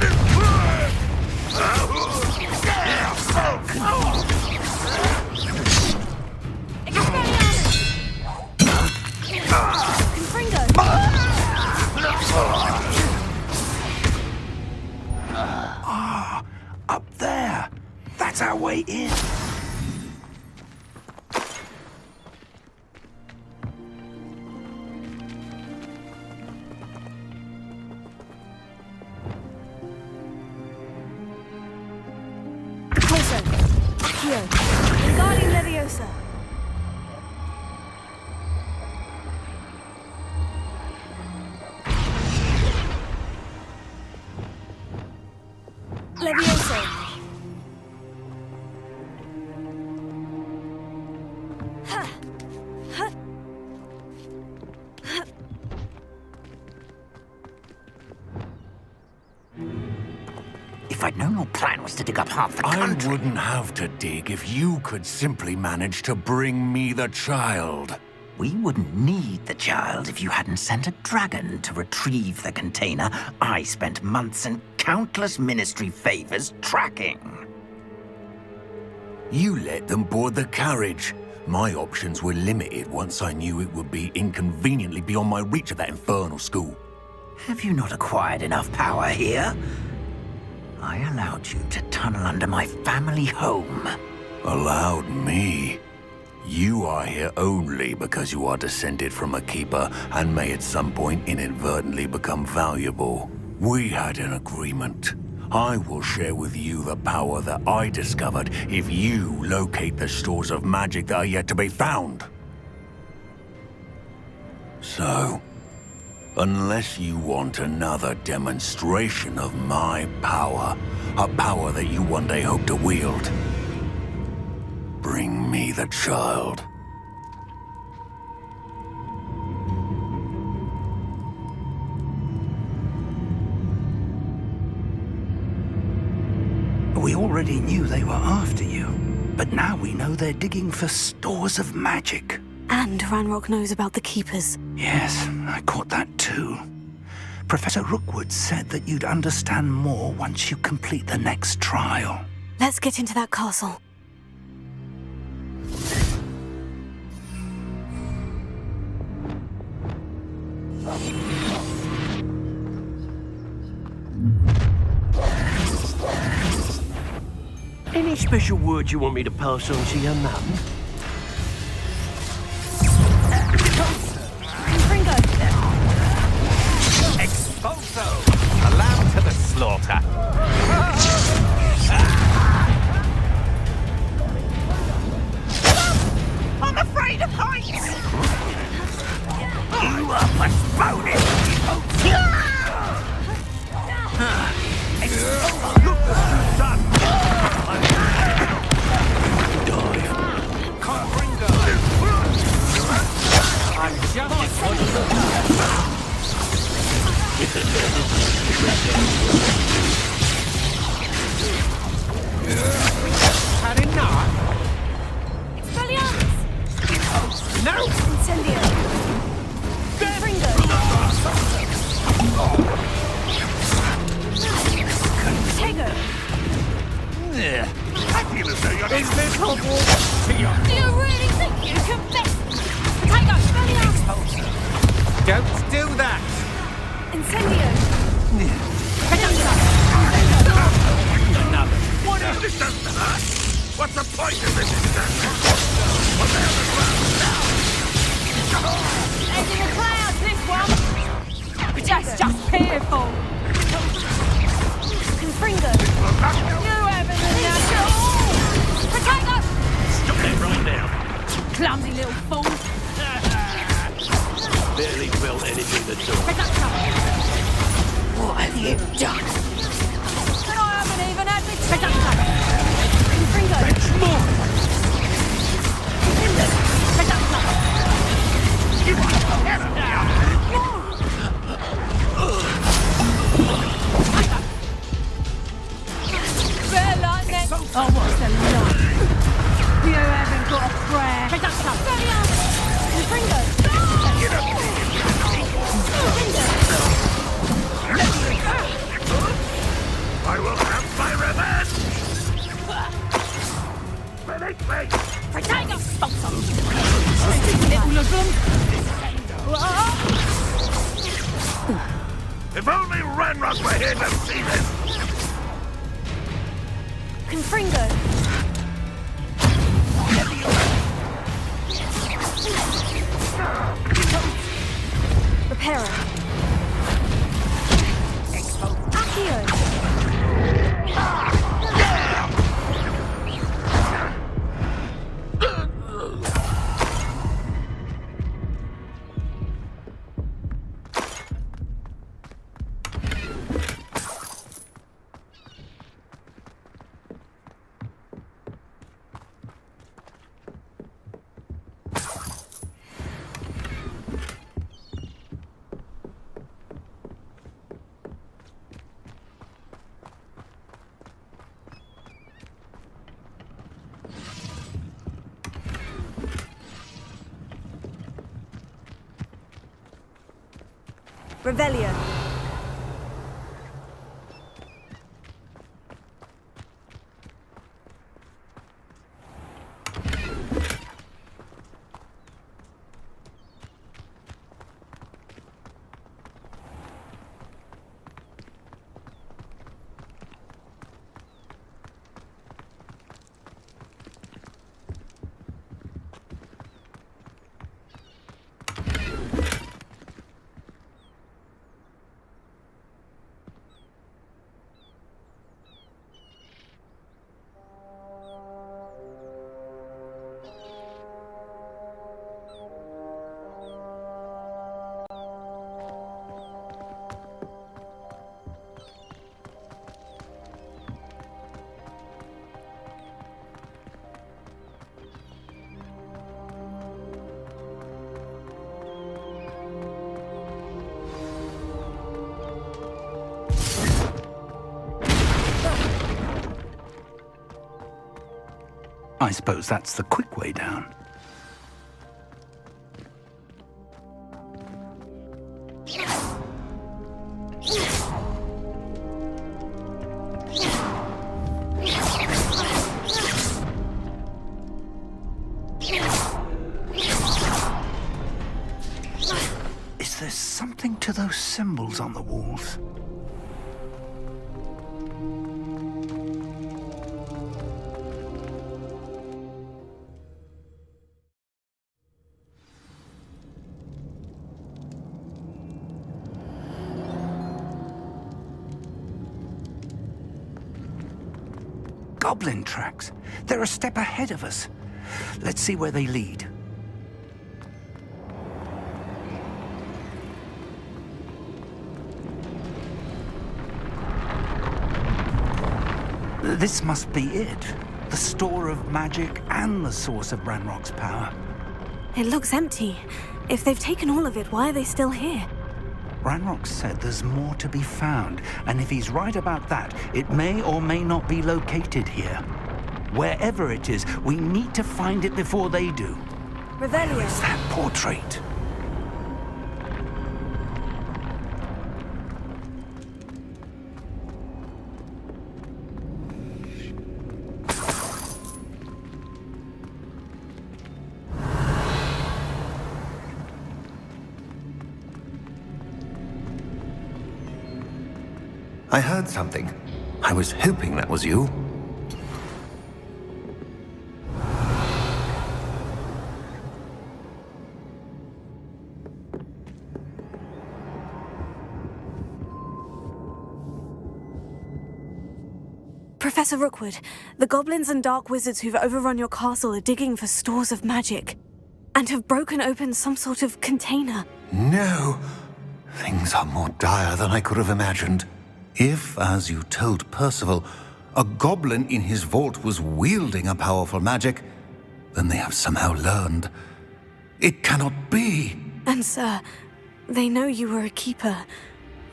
Up there. That's our way in. Closer. Accio. Regarding Leviosa. Leviosa. If I'd known your plan was to dig up half the country... I wouldn't have to dig if you could simply manage to bring me the child. We wouldn't need the child if you hadn't sent a dragon to retrieve the container I spent months and countless ministry favors tracking. You let them board the carriage. My options were limited once I knew it would be inconveniently beyond my reach at that infernal school. Have you not acquired enough power here? I allowed you to tunnel under my family home. Allowed me? You are here only because you are descended from a keeper and may at some point inadvertently become valuable. We had an agreement. I will share with you the power that I discovered if you locate the stores of magic that are yet to be found. So, unless you want another demonstration of my power, a power that you one day hope to wield, bring me the child. We already knew they were after you, but now we know they're digging for stores of magic. And Ranrock knows about the Keepers. Yes, I caught that too. Professor Rookwood said that you'd understand more once you complete the next trial. Let's get into that castle. Any special words you want me to pass on to your mum? Fringo! Expulso! A lamb to the slaughter. I'm afraid of heights! You are postponing! Look what you've done! I'm just Had enough? Expelliarmus! No! Incendio! Fringo! Tego! I feel as though you're... Is this Hogwarts? Do you really think you can best? Tego! Expelliarmus! Don't do that! Incendio! Another. What is this? What's the point of this? What the hell is wrong now? Edge in the clouds, this one! That's just fearful! Confringo! You haven't enough! clumsy little fool! Barely felt anything at all. What have you done? And I haven't even had the chance! Confringo! Fetch more! Better like that! Oh, what's the line? You haven't got a prayer! Confringo! I will have my revenge! Finish me! Protego! Little Muslim! If only Ranrock were here to see this! Confringo! Reparo! Accio! Revelio. I suppose that's the quick way down. Is there something to those symbols on the walls? Goblin tracks. They're a step ahead of us. Let's see where they lead. This must be it. The store of magic and the source of Ranrock's power. It looks empty. If they've taken all of it, why are they still here? Ranrock said there's more to be found, and if he's right about that, it may or may not be located here. Wherever it is, we need to find it before they do. Revelio. Where is that portrait? I heard something. I was hoping that was you. Professor Rookwood, the goblins and dark wizards who've overrun your castle are digging for stores of magic. and have broken open some sort of container. No! Things are more dire than I could have imagined. If, as you told Percival, a goblin in his vault was wielding a powerful magic, then they have somehow learned. It cannot be! And sir, they know you were a keeper.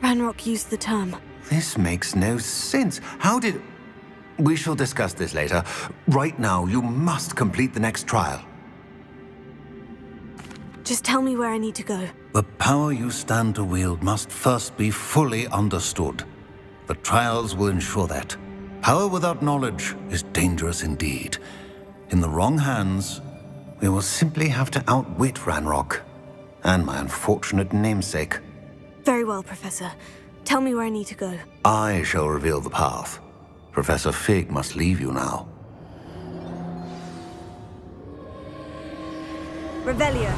Ranrock used the term. This makes no sense. How did... We shall discuss this later. Right now, you must complete the next trial. Just tell me where I need to go. The power you stand to wield must first be fully understood. The trials will ensure that. Power without knowledge is dangerous indeed. In the wrong hands, we will simply have to outwit Ranrock and my unfortunate namesake. Very well, Professor. Tell me where I need to go. I shall reveal the path. Professor Fig must leave you now. Revelio.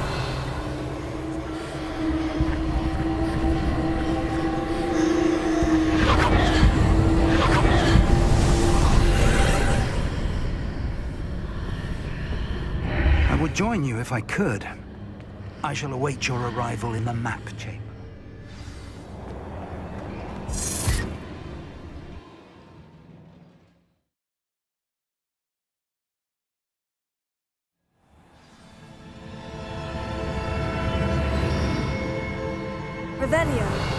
I would join you if I could. I shall await your arrival in the map chamber. Revelio.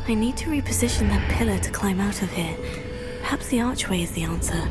I need to reposition that pillar to climb out of here. Perhaps the archway is the answer.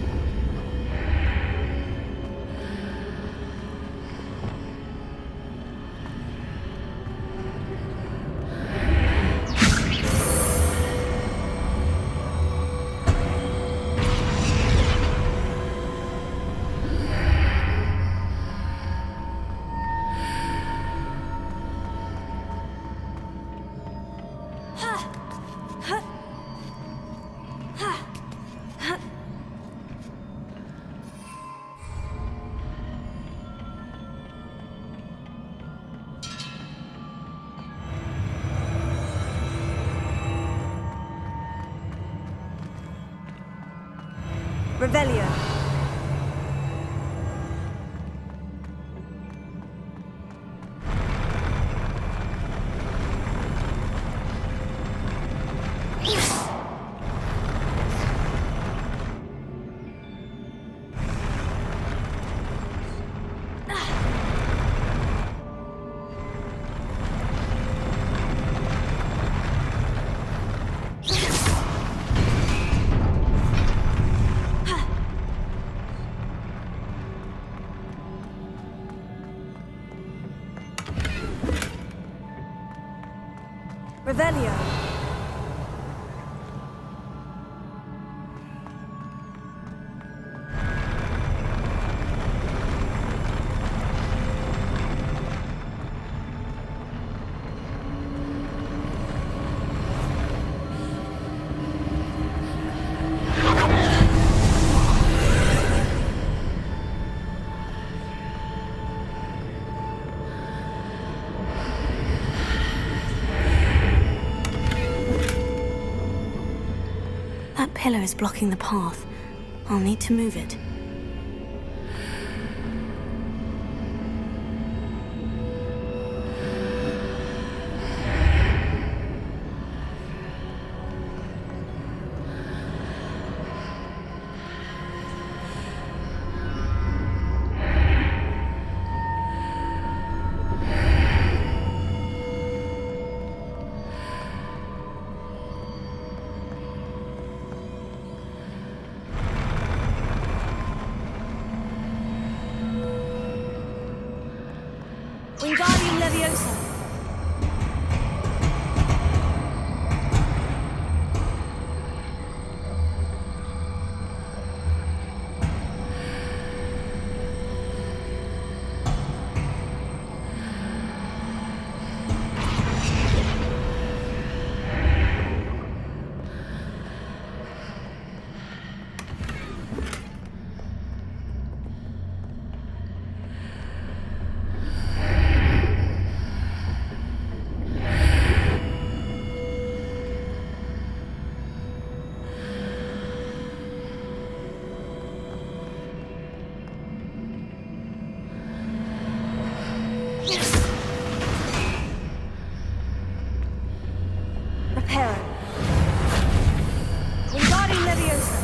Revelio. Revelio. pillar is blocking the path. I'll need to move it. Wingardium Leviosa! Reparo. Wingardium Leviosa!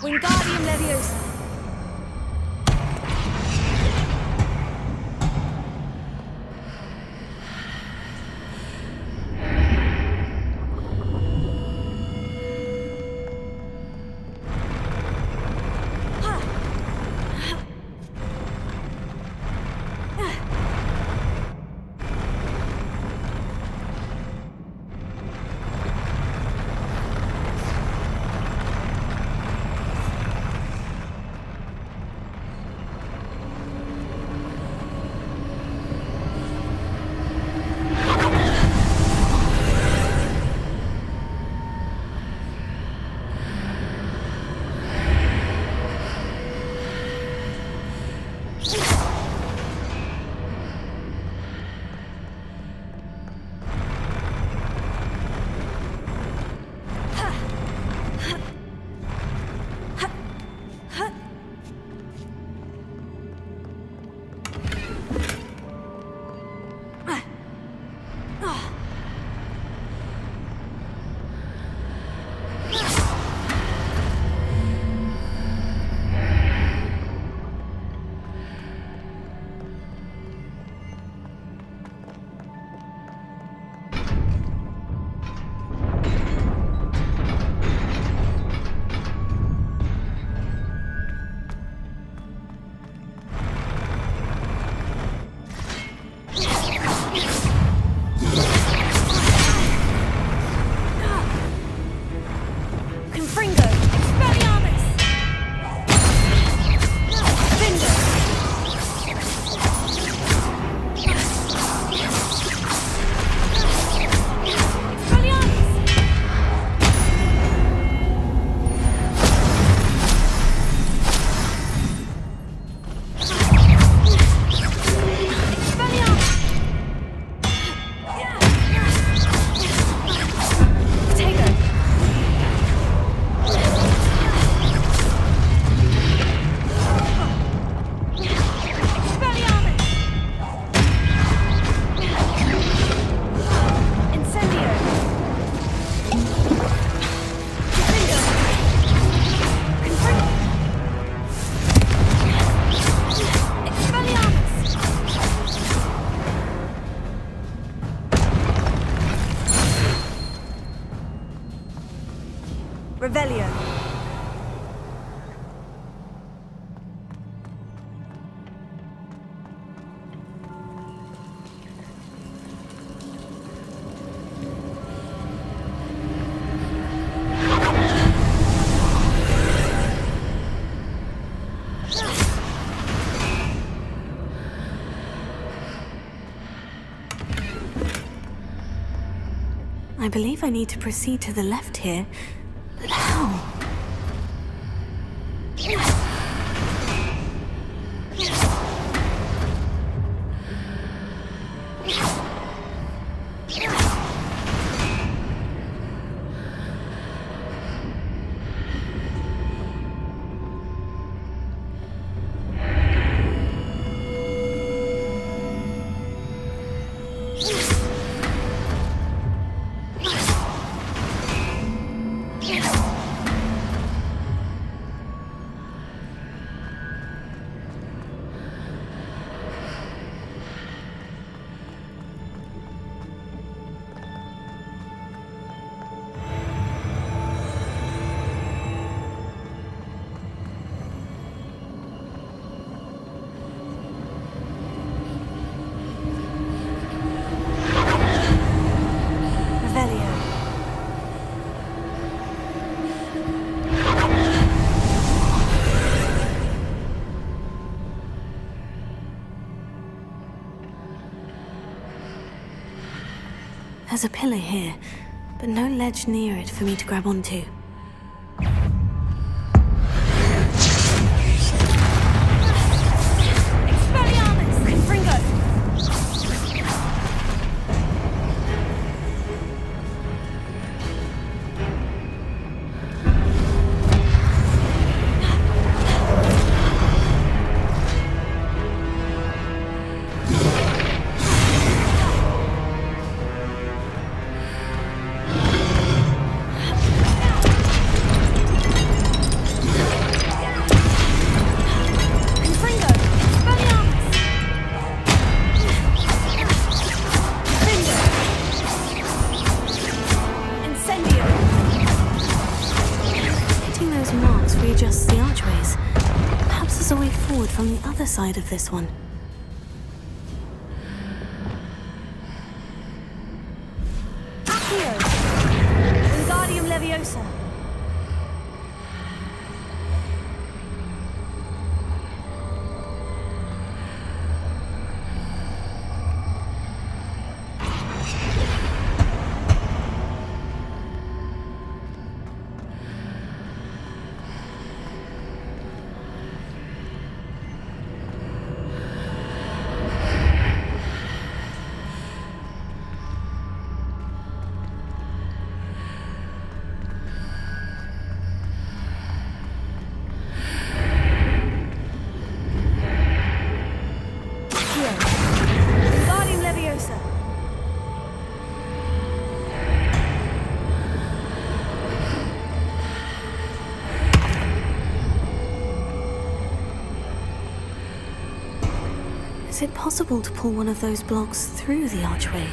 Wingardium Leviosa! Revelio. I believe I need to proceed to the left here. But how? There's a pillar here, but no ledge near it for me to grab onto. Expelliarmus! Confringo! Readjusts the archways. Perhaps there's a way forward from the other side of this one. Accio! Wingardium Leviosa! Wingardium Leviosa! Is it possible to pull one of those blocks through the archway?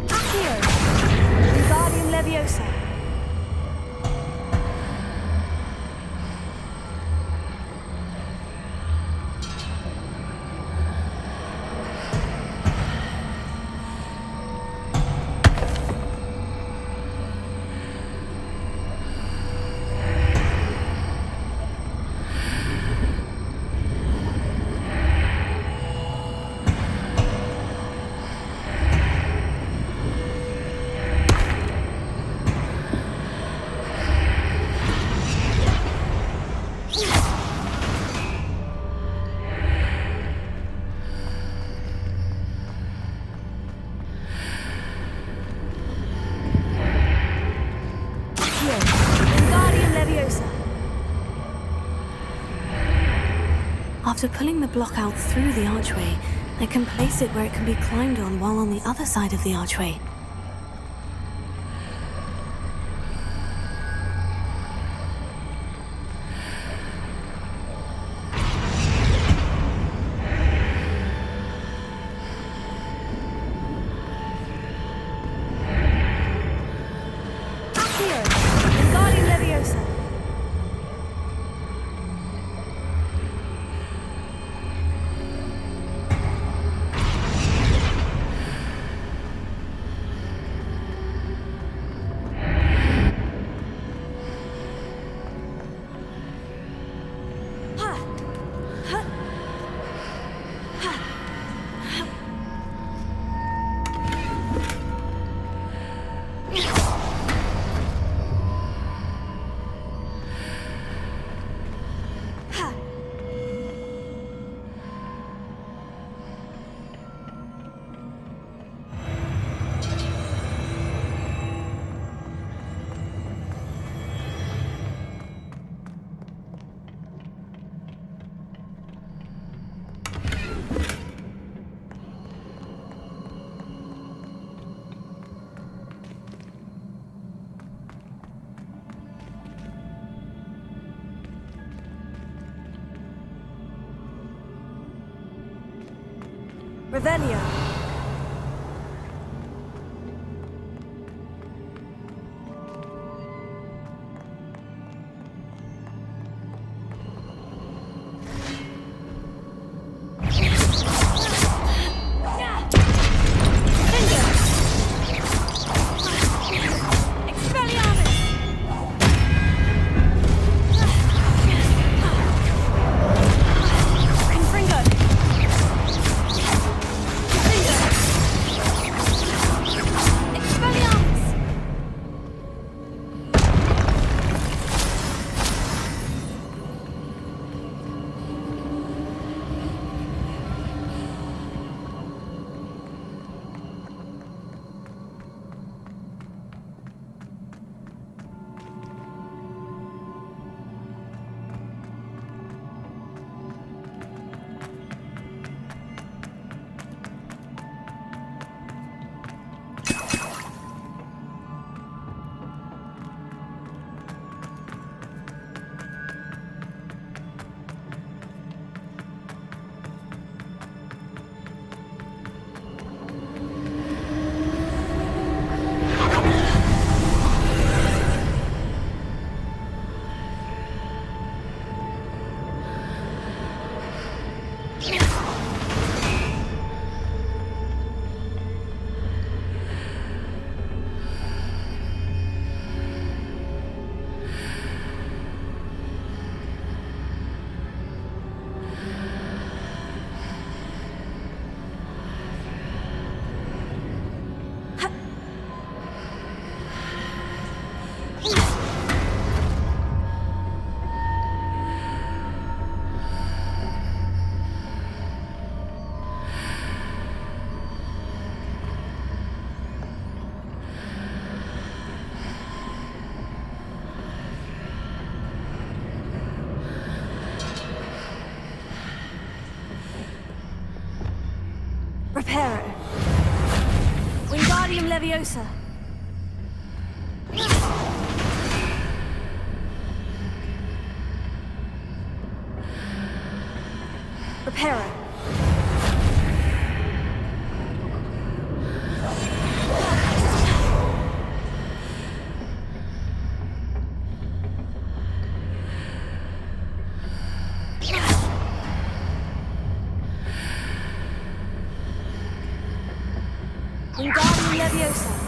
Accio! Wingardium Leviosa! Wingardium Leviosa! After pulling the block out through the archway, I can place it where it can be climbed on while on the other side of the archway. Accio! Wingardium Leviosa! Revelio. Reparo. Wingardium Leviosa. Reparo. Wingardium Leviosa.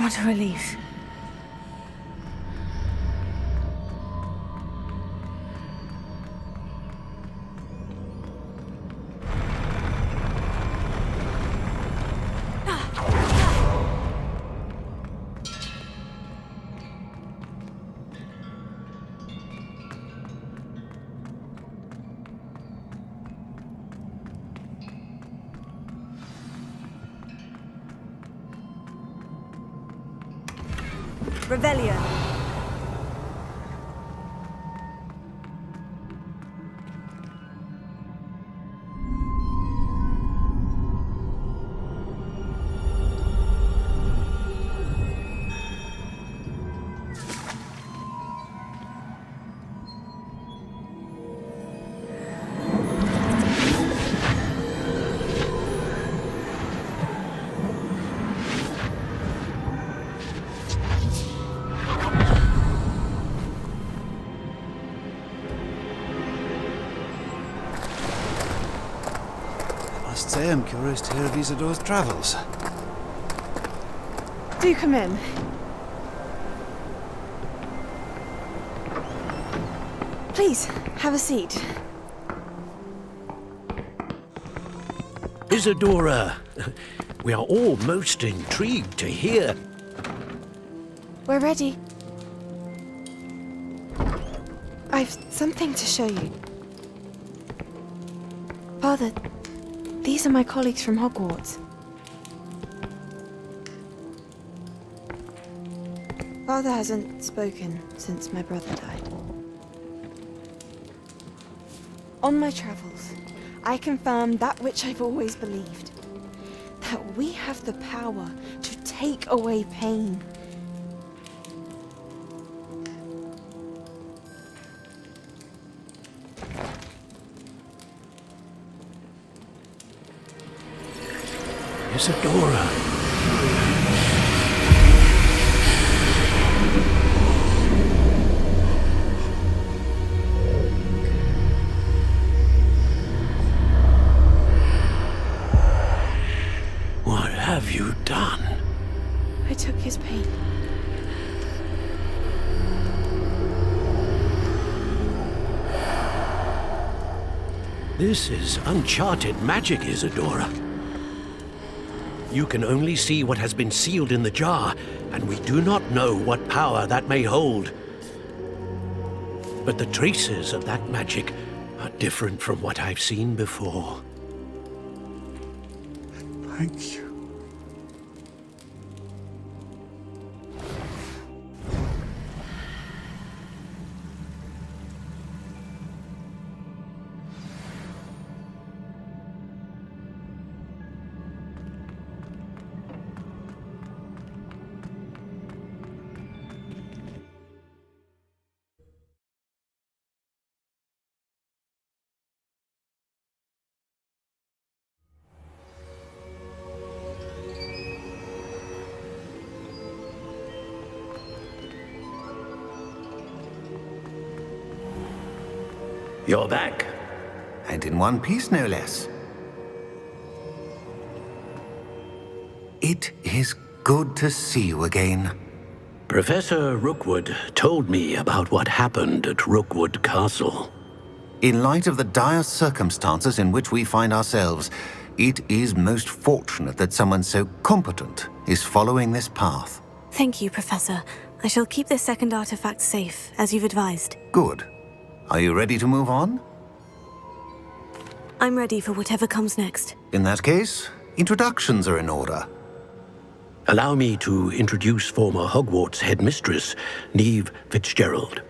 What a relief. Rebellion. I must say I'm curious to hear of Isadore's travels. Do come in. Please, have a seat. Isadora, we are all most intrigued to hear. We're ready. I've something to show you. Father, these are my colleagues from Hogwarts. Father hasn't spoken since my brother died. On my travels, I confirmed that which I've always believed. That we have the power to take away pain. Isadora. What have you done? I took his pain. This is uncharted magic, Isadora. You can only see what has been sealed in the jar, and we do not know what power that may hold. But the traces of that magic are different from what I've seen before. Thank you. You're back. And in one piece, no less. It is good to see you again. Professor Rookwood told me about what happened at Rookwood Castle. In light of the dire circumstances in which we find ourselves, it is most fortunate that someone so competent is following this path. Thank you, Professor. I shall keep this second artifact safe, as you've advised. Good. Are you ready to move on? I'm ready for whatever comes next. In that case, introductions are in order. Allow me to introduce former Hogwarts headmistress, Neve Fitzgerald.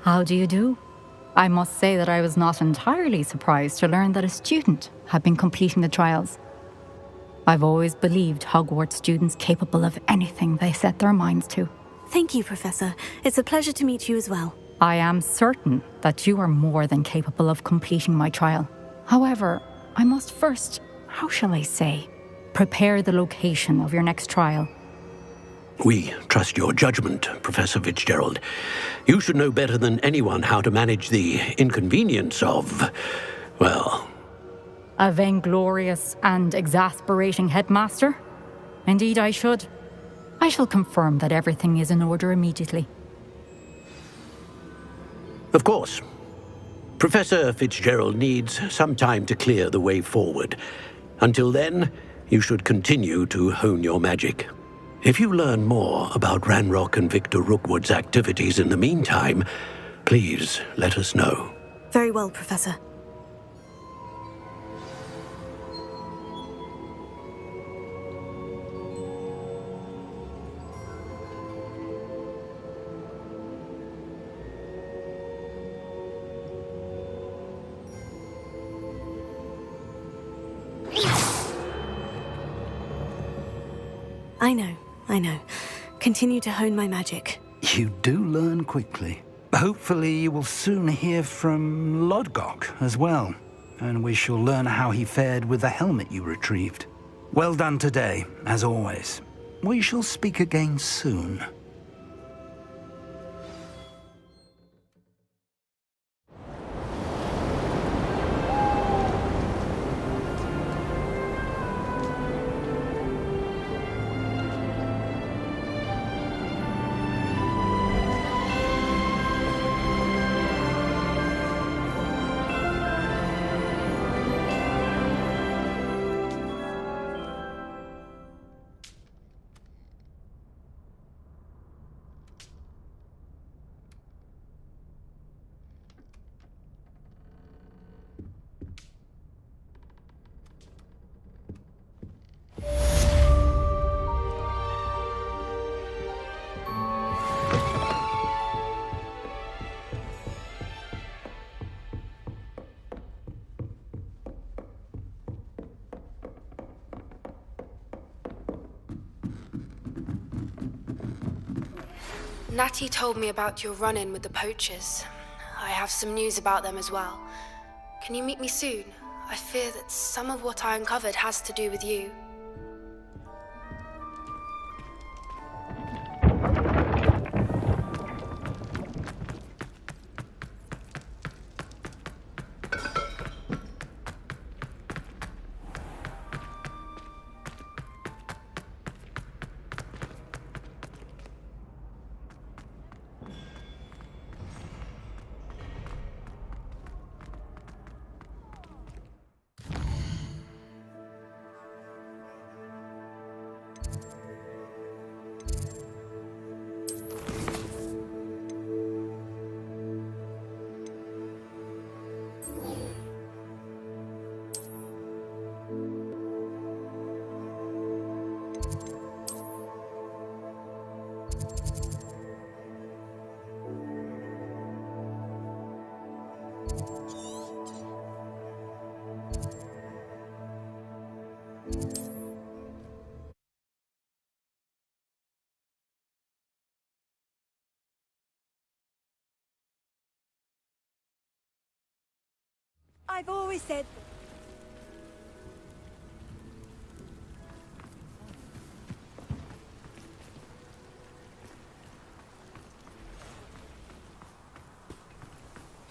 How do you do? I must say that I was not entirely surprised to learn that a student had been completing the trials. I've always believed Hogwarts students capable of anything they set their minds to. Thank you, Professor. It's a pleasure to meet you as well. I am certain that you are more than capable of completing my trial. However, I must first, how shall I say, prepare the location of your next trial. We trust your judgment, Professor Fitzgerald. You should know better than anyone how to manage the inconvenience of, well... A vainglorious and exasperating headmaster? Indeed I should. I shall confirm that everything is in order immediately. Of course. Professor Fitzgerald needs some time to clear the way forward. Until then, you should continue to hone your magic. If you learn more about Ranrock and Victor Rookwood's activities in the meantime, please let us know. Very well, Professor. I know. Continue to hone my magic. You do learn quickly. Hopefully you will soon hear from Lodgok as well, and we shall learn how he fared with the helmet you retrieved. Well done today, as always. We shall speak again soon. Natty told me about your run-in with the poachers. I have some news about them as well. Can you meet me soon? I fear that some of what I uncovered has to do with you. I've always said...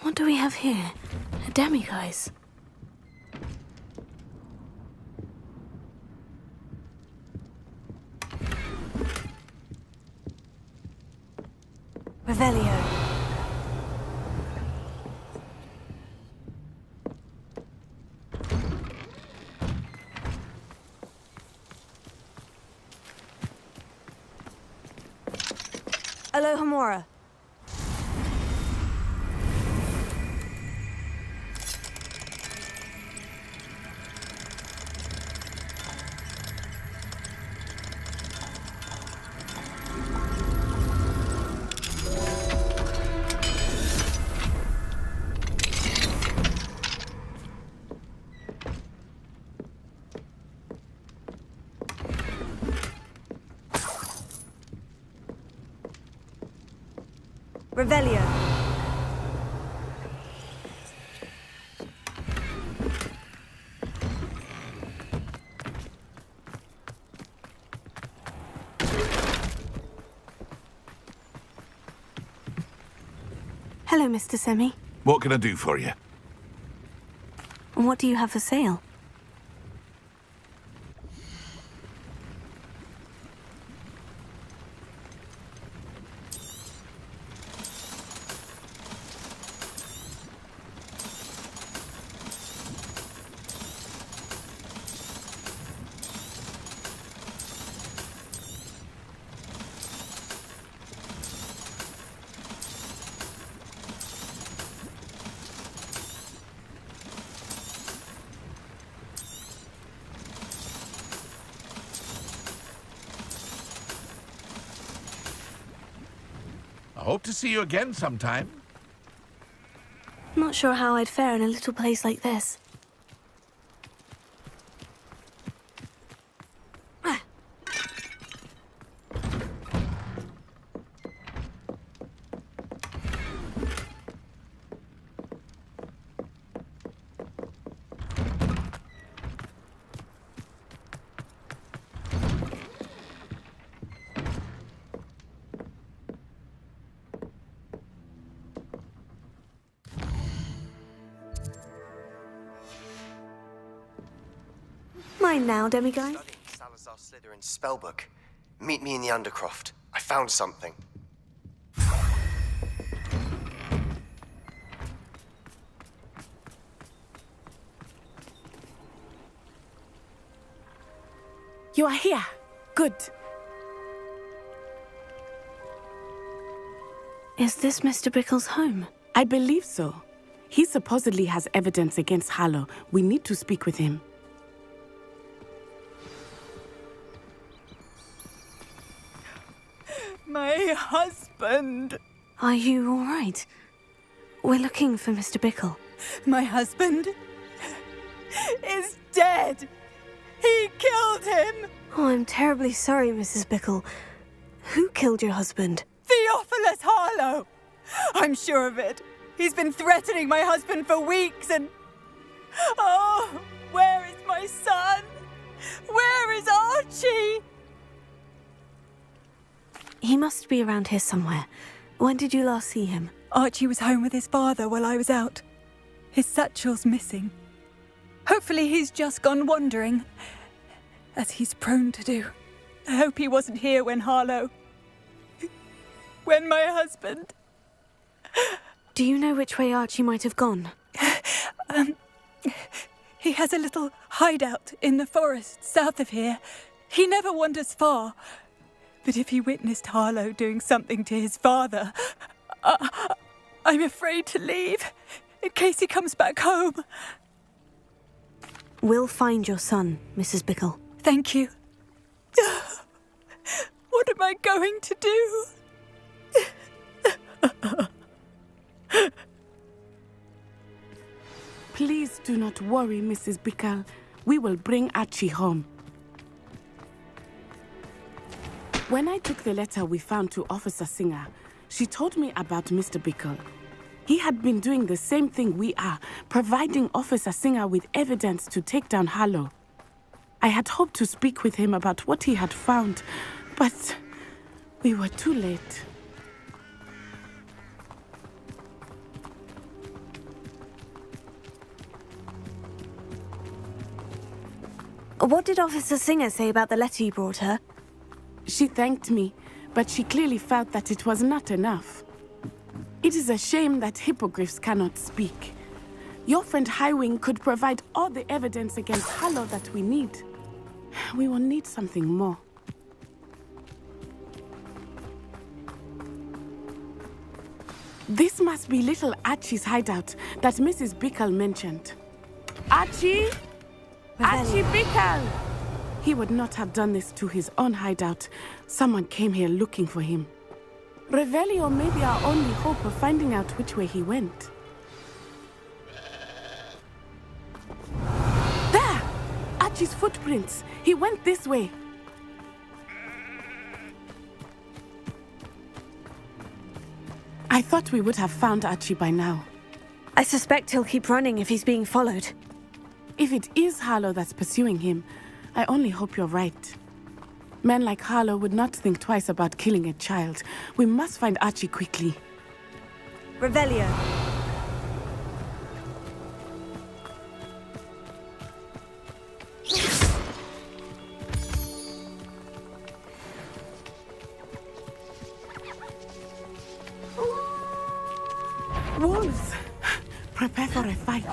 What do we have here? A demiguise. Revelio. Alohomora. Revelio. Hello, Mr. Semi. What can I do for you? And what do you have for sale? I hope to see you again sometime. Not sure how I'd fare in a little place like this. Mine now, demiguise. Studying Salazar Slytherin's spellbook. Meet me in the Undercroft. I found something. You are here. Good. Is this Mr. Bickle's home? I believe so. He supposedly has evidence against Harlow. We need to speak with him. My husband. Are you all right? We're looking for Mr. Bickle. My husband is dead. He killed him. Oh, I'm terribly sorry, Mrs. Bickle. Who killed your husband? Theophilus Harlow. I'm sure of it. He's been threatening my husband for weeks and... Oh, where is my son? Where is Archie? He must be around here somewhere. When did you last see him? Archie was home with his father while I was out. His satchel's missing. Hopefully he's just gone wandering, as he's prone to do. I hope he wasn't here when Harlow... when my husband... Do you know which way Archie might have gone? He has a little hideout in the forest south of here. He never wanders far. But if he witnessed Harlow doing something to his father, I'm afraid to leave, in case he comes back home. We'll find your son, Mrs. Bickle. Thank you. What am I going to do? Please do not worry, Mrs. Bickle. We will bring Archie home. When I took the letter we found to Officer Singer, she told me about Mr. Bickle. He had been doing the same thing we are, providing Officer Singer with evidence to take down Harlow. I had hoped to speak with him about what he had found, but we were too late. What did Officer Singer say about the letter you brought her? She thanked me, but she clearly felt that it was not enough. It is a shame that hippogriffs cannot speak. Your friend Highwing could provide all the evidence against Harlow that we need. We will need something more. This must be little Archie's hideout that Mrs. Bickle mentioned. Archie? Archie Bickle! He would not have done this to his own hideout. Someone came here looking for him. Revelio may be our only hope of finding out which way he went. There! Archie's footprints. He went this way. I thought we would have found Archie by now. I suspect he'll keep running if he's being followed. If it is Harlow that's pursuing him, I only hope you're right. Men like Harlow would not think twice about killing a child. We must find Archie quickly. Revelio. Wolves! Prepare for a fight.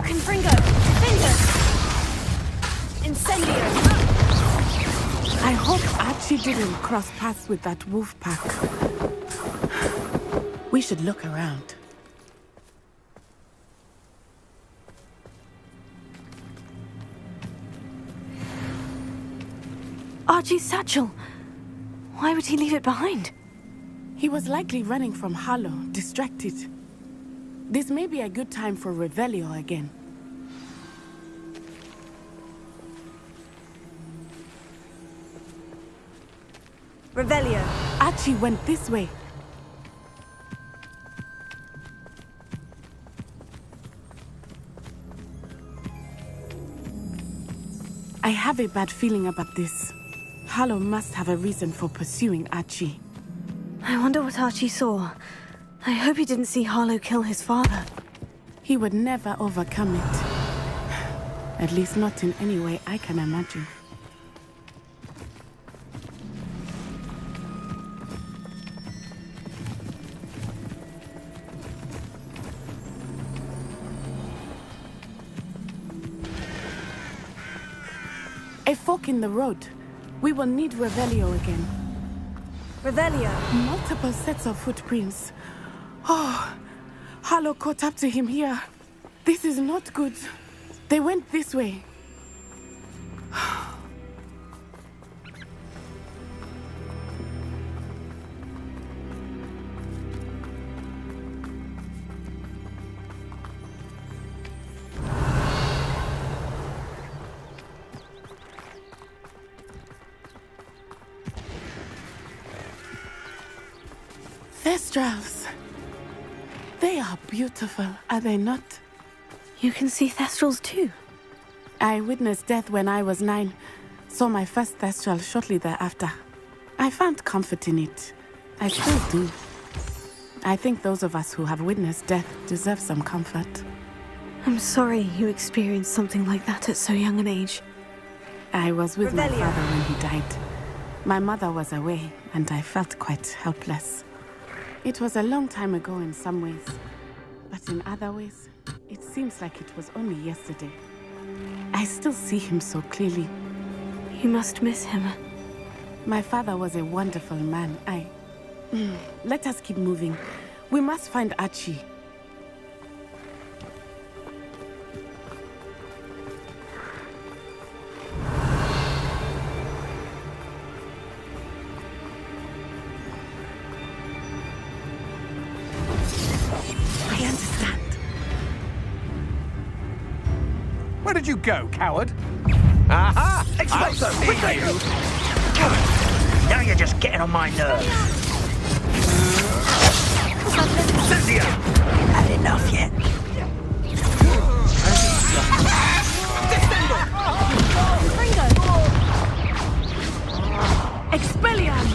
Confringo! Finger! Incendio! I hope Archie didn't cross paths with that wolf pack. We should look around. Archie's satchel. Why would he leave it behind? He was likely running from Harlow, distracted. This may be a good time for Revelio again. Revelio. Archie went this way. I have a bad feeling about this. Harlow must have a reason for pursuing Archie. I wonder what Archie saw. I hope he didn't see Harlow kill his father. He would never overcome it. At least not in any way I can imagine. A fork in the road. We will need Revelio again. Revelio. Multiple sets of footprints. Oh, Harlow caught up to him here. This is not good. They went this way. Thestrals. They are beautiful, are they not? You can see Thestrals too. I witnessed death when I was 9. Saw my first Thestral shortly thereafter. I found comfort in it. I still do. I think those of us who have witnessed death deserve some comfort. I'm sorry you experienced something like that at so young an age. I was with my Revelio. father when he died. My mother was away, and I felt quite helpless. It was a long time ago in some ways, but in other ways, it seems like it was only yesterday. I still see him so clearly. You must miss him. My father was a wonderful man. Let us keep moving. We must find Archie. I understand. Where did you go, coward? Aha! I'll Expecto! see Quickly! you. Now you're just getting on my nerves. Cynthia! Had enough yet? Expelliarm!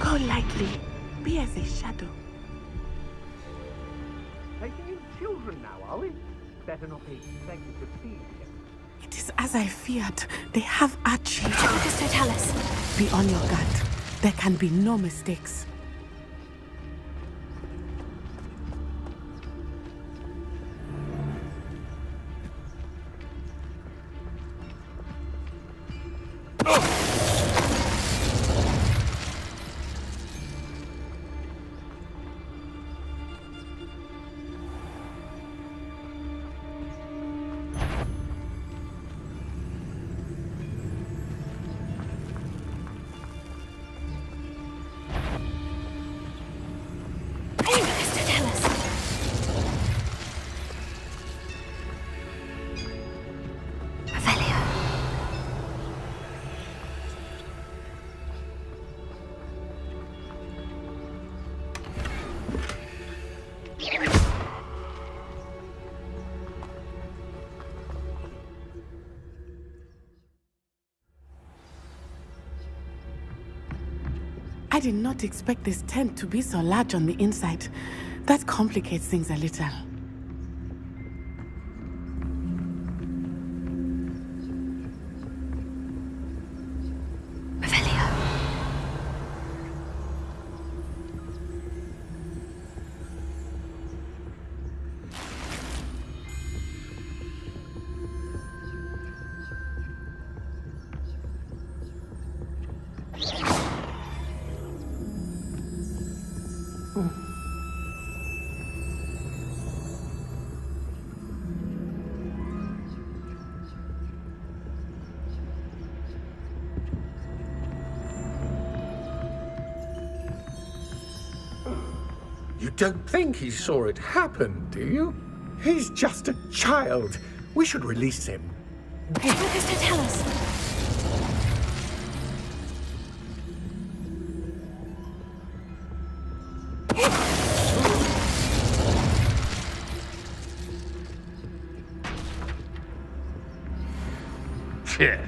Go lightly. Be as a shadow. Taking in children now, are we? Better not be expected to feed him. It is as I feared. They have Archie. Lucas Totalis. Be on your guard. There can be no mistakes. I did not expect this tent to be so large on the inside. That complicates things a little. You don't think he saw it happen, do you? He's just a child. We should release him. Focus to tell us. Yeah.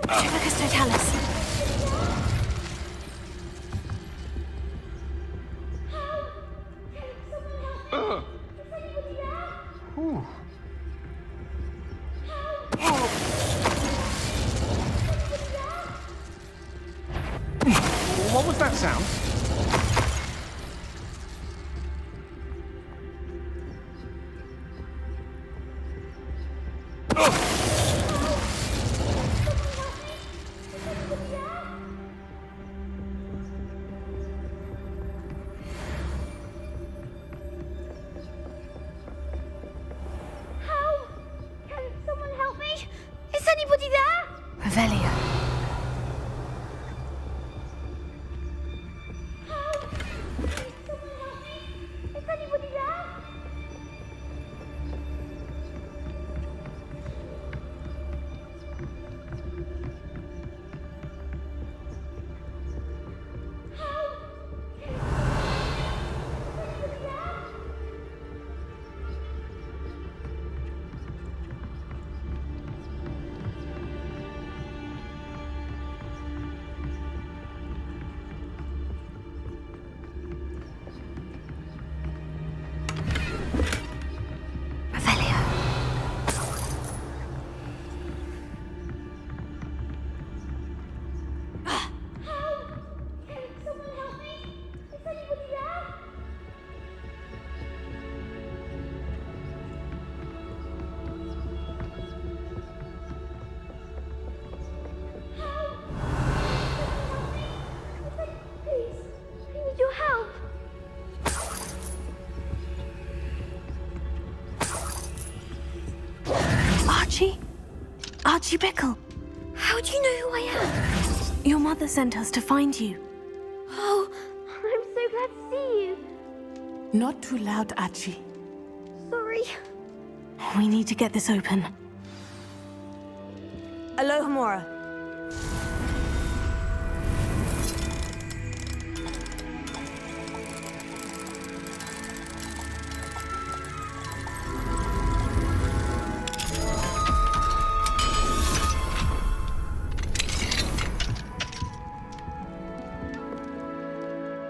Focus to tell us. What was that sound? Is anybody there? Revelio. Is anybody there? Archie Bickle. How do you know who I am? Your mother sent us to find you. Oh, I'm so glad to see you. Not too loud, Archie. Sorry. We need to get this open. Alohomora.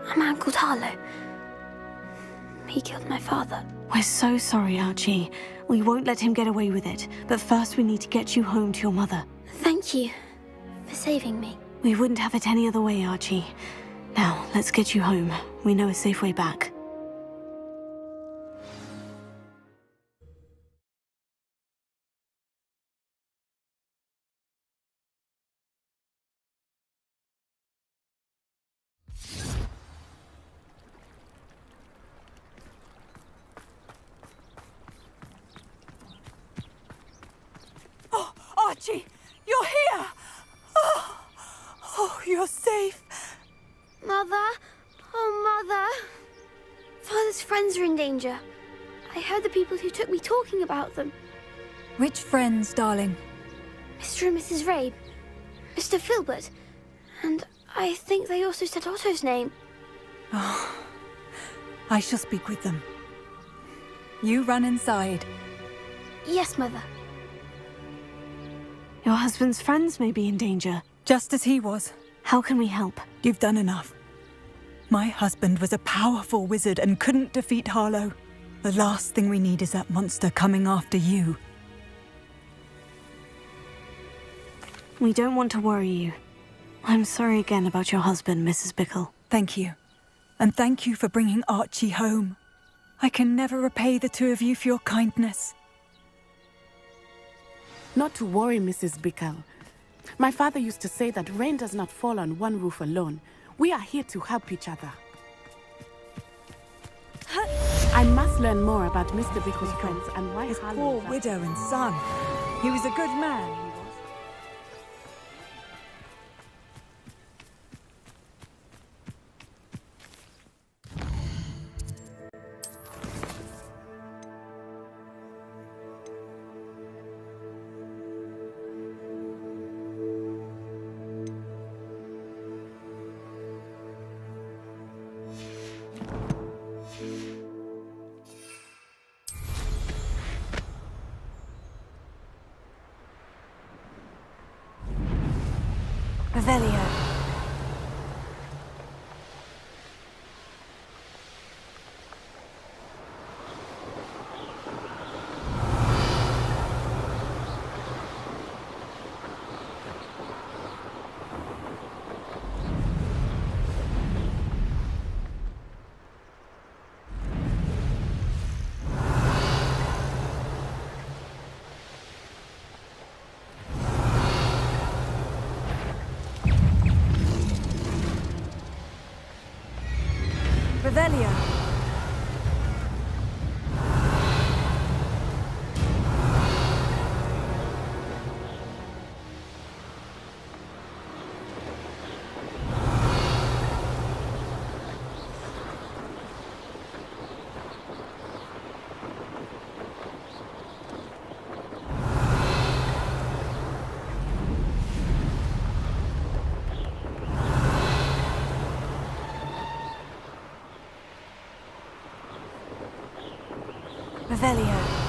A man called Harlow. He killed my father. We're so sorry, Archie. We won't let him get away with it. But first we need to get you home to your mother. Thank you for saving me. We wouldn't have it any other way, Archie. Now, let's get you home. We know a safe way back. Archie, you're here! Oh, you're safe. Mother? Oh, Mother. Father's friends are in danger. I heard the people who took me talking about them. Which friends, darling? Mr. and Mrs. Rabe, Mr. Filbert, and I think they also said Otto's name. Oh, I shall speak with them. You run inside. Yes, Mother. Your husband's friends may be in danger. Just as he was. How can we help? You've done enough. My husband was a powerful wizard and couldn't defeat Harlow. The last thing we need is that monster coming after you. We don't want to worry you. I'm sorry again about your husband, Mrs. Bickle. Thank you. And thank you for bringing Archie home. I can never repay the two of you for your kindness. Not to worry, Mrs. Bickle. My father used to say that rain does not fall on one roof alone. We are here to help each other. I must learn more about Mr. Bickle's friends and why his Harlow poor widow and son. He was a good man. Revelio. Revelio. Revelio.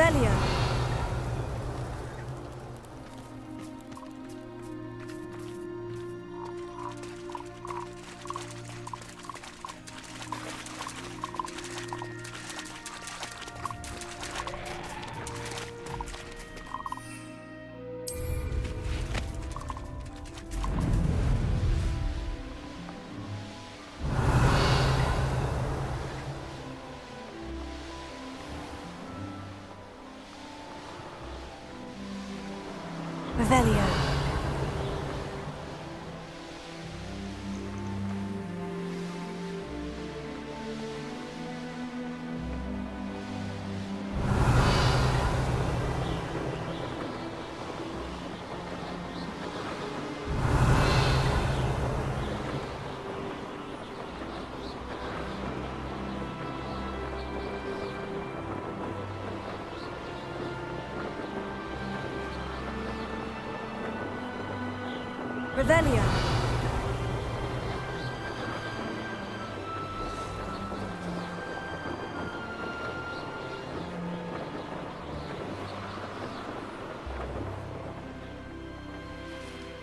Revelio. Revelio. Revelio.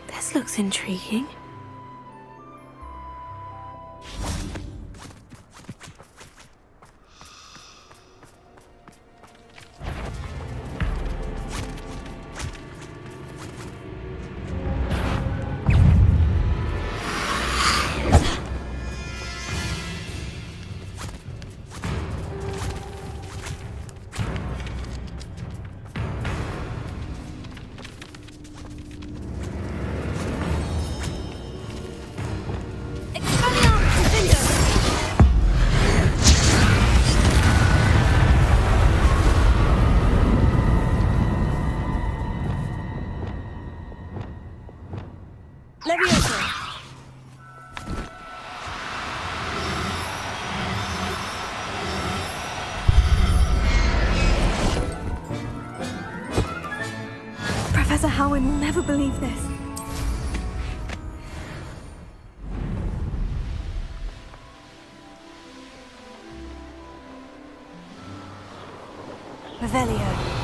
This looks intriguing. Leviosa! Professor Howard will never believe this. Revelio.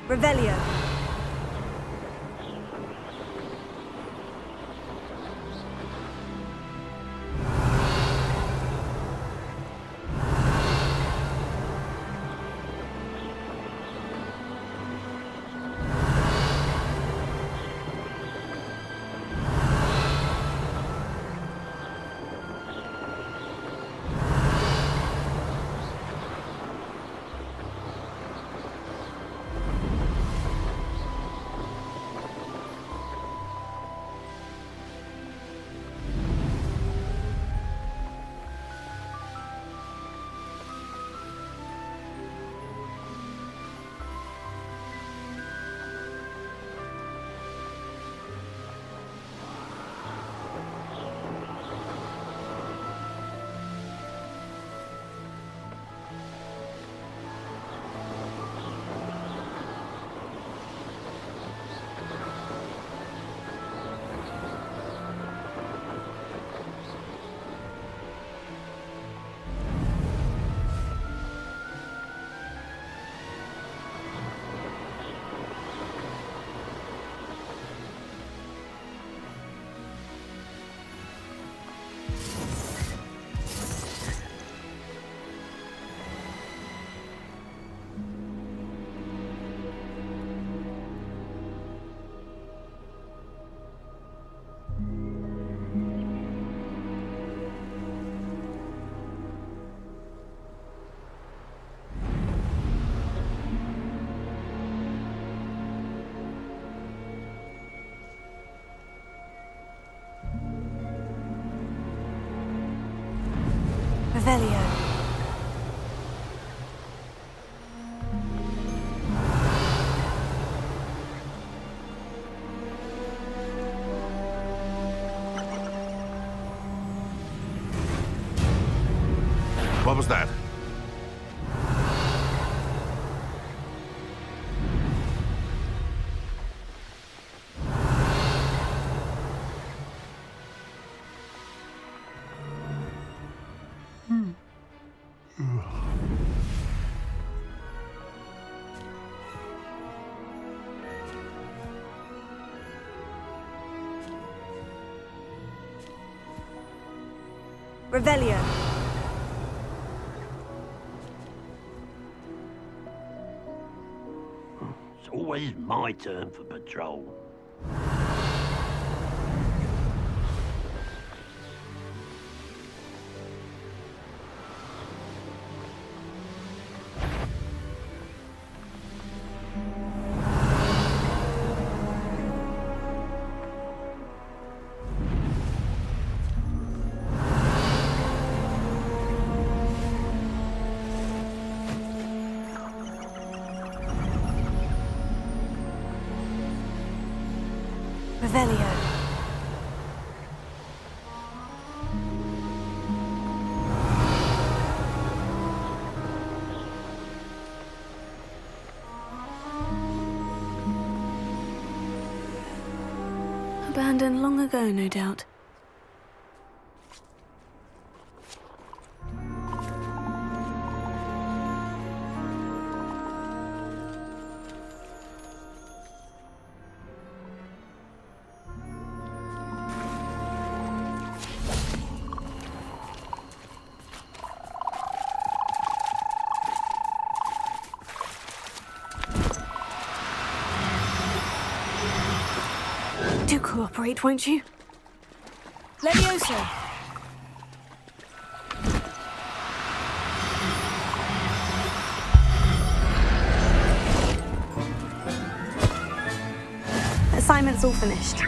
Revelio. Revelio. What was that? Revelio. It's always my turn for patrol. Revelio. Abandoned long ago, no doubt. Do cooperate, won't you? Levioso! Assignment's all finished.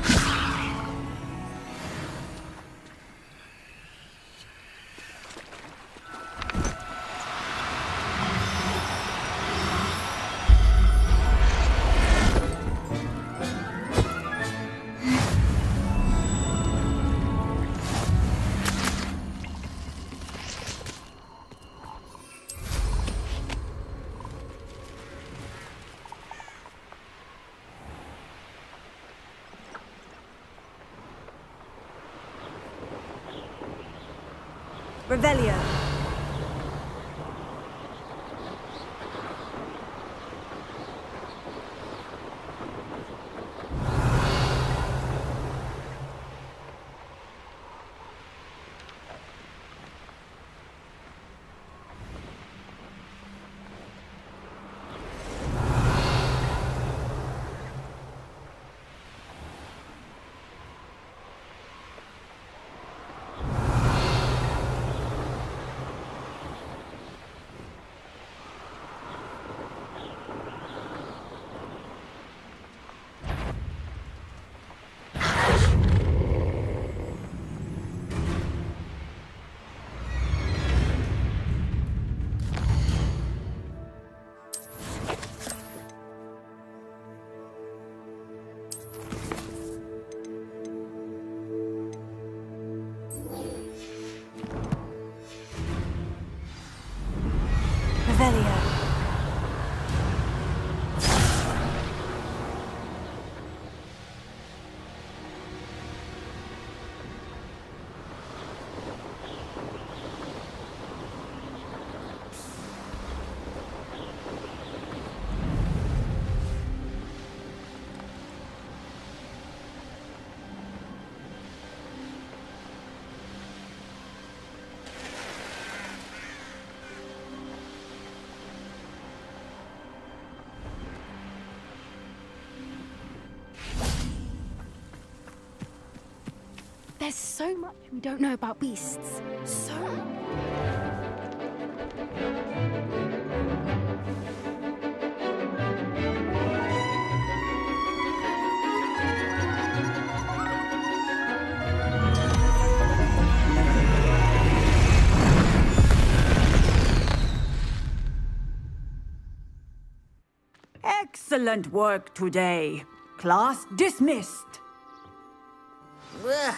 Revelio. Revelio. There's so much we don't know about beasts. So Excellent work today. Class dismissed. Ugh,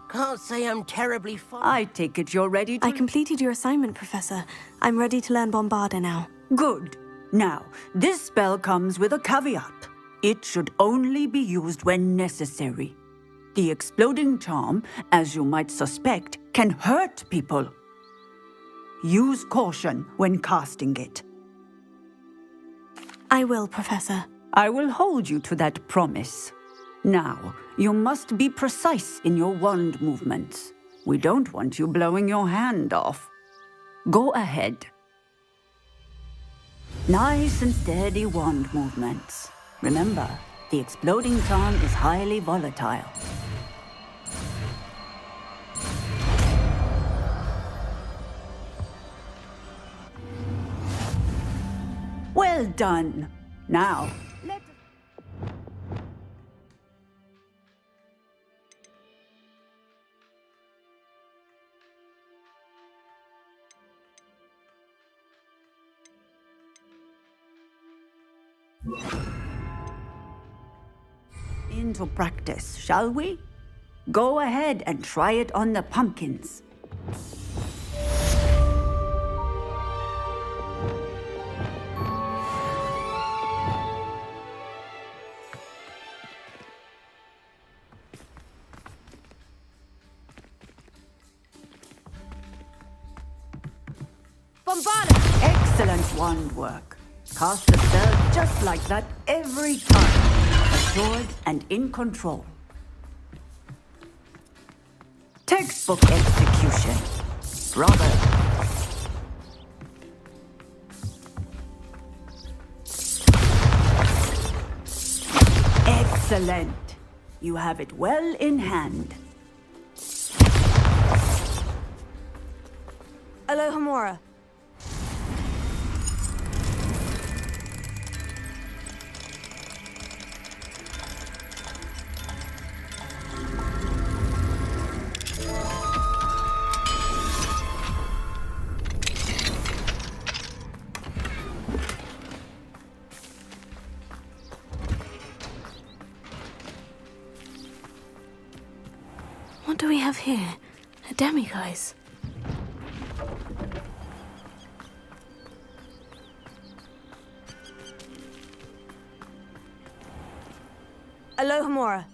can't say I'm terribly fond. I take it you're ready to... I completed your assignment, Professor. I'm ready to learn Bombarda now. Good. Now, this spell comes with a caveat. It should only be used when necessary. The exploding charm, as you might suspect, can hurt people. Use caution when casting it. I will, Professor. I will hold you to that promise. Now, you must be precise in your wand movements. We don't want you blowing your hand off. Go ahead. Nice and steady wand movements. Remember, the exploding charm is highly volatile. Well done. Now, let... Into practice, shall we? Go ahead and try it on the pumpkins. Bombarda! Excellent wand work. Cast the spell just like that every time. Assured and in control. Textbook execution. Bravo. Excellent. You have it well in hand. Alohomora. What do we have here? A demiguise. Alohomora.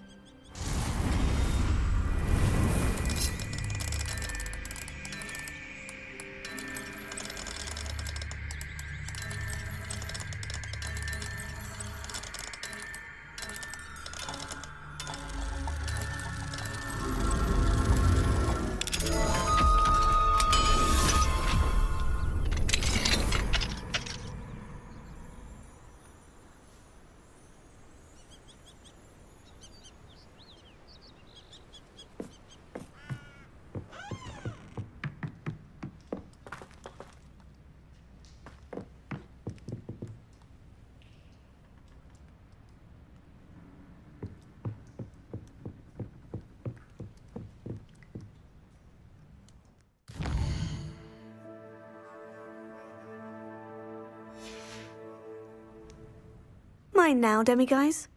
Mine now, demiguise.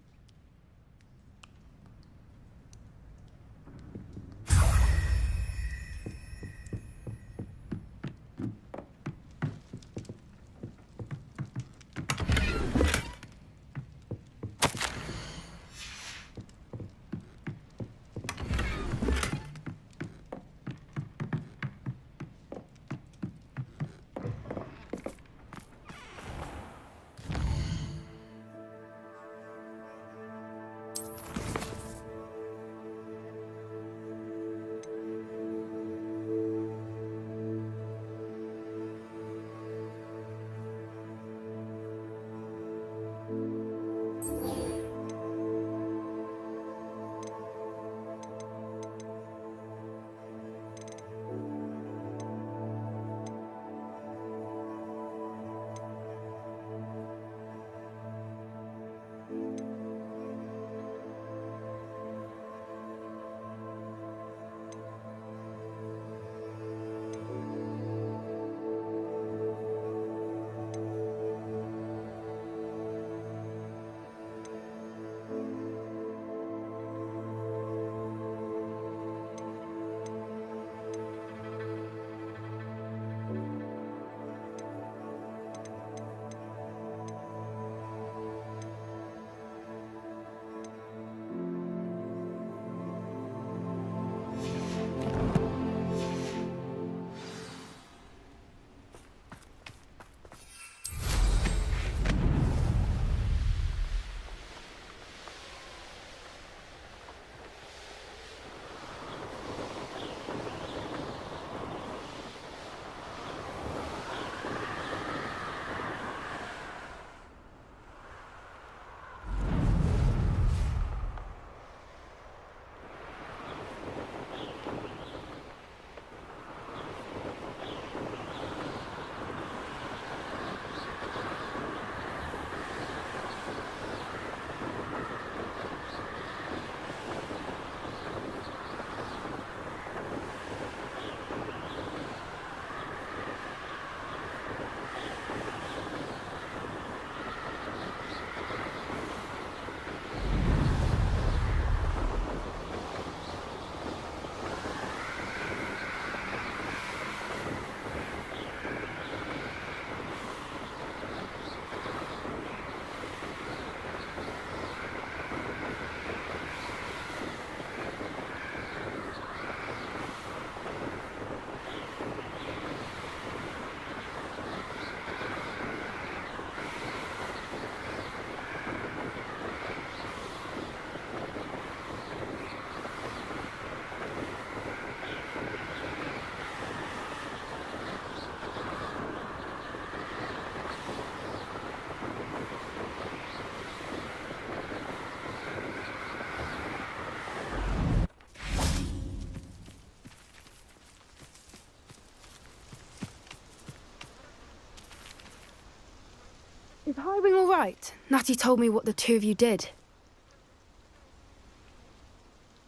Is Highwing all right? Natty told me what the two of you did.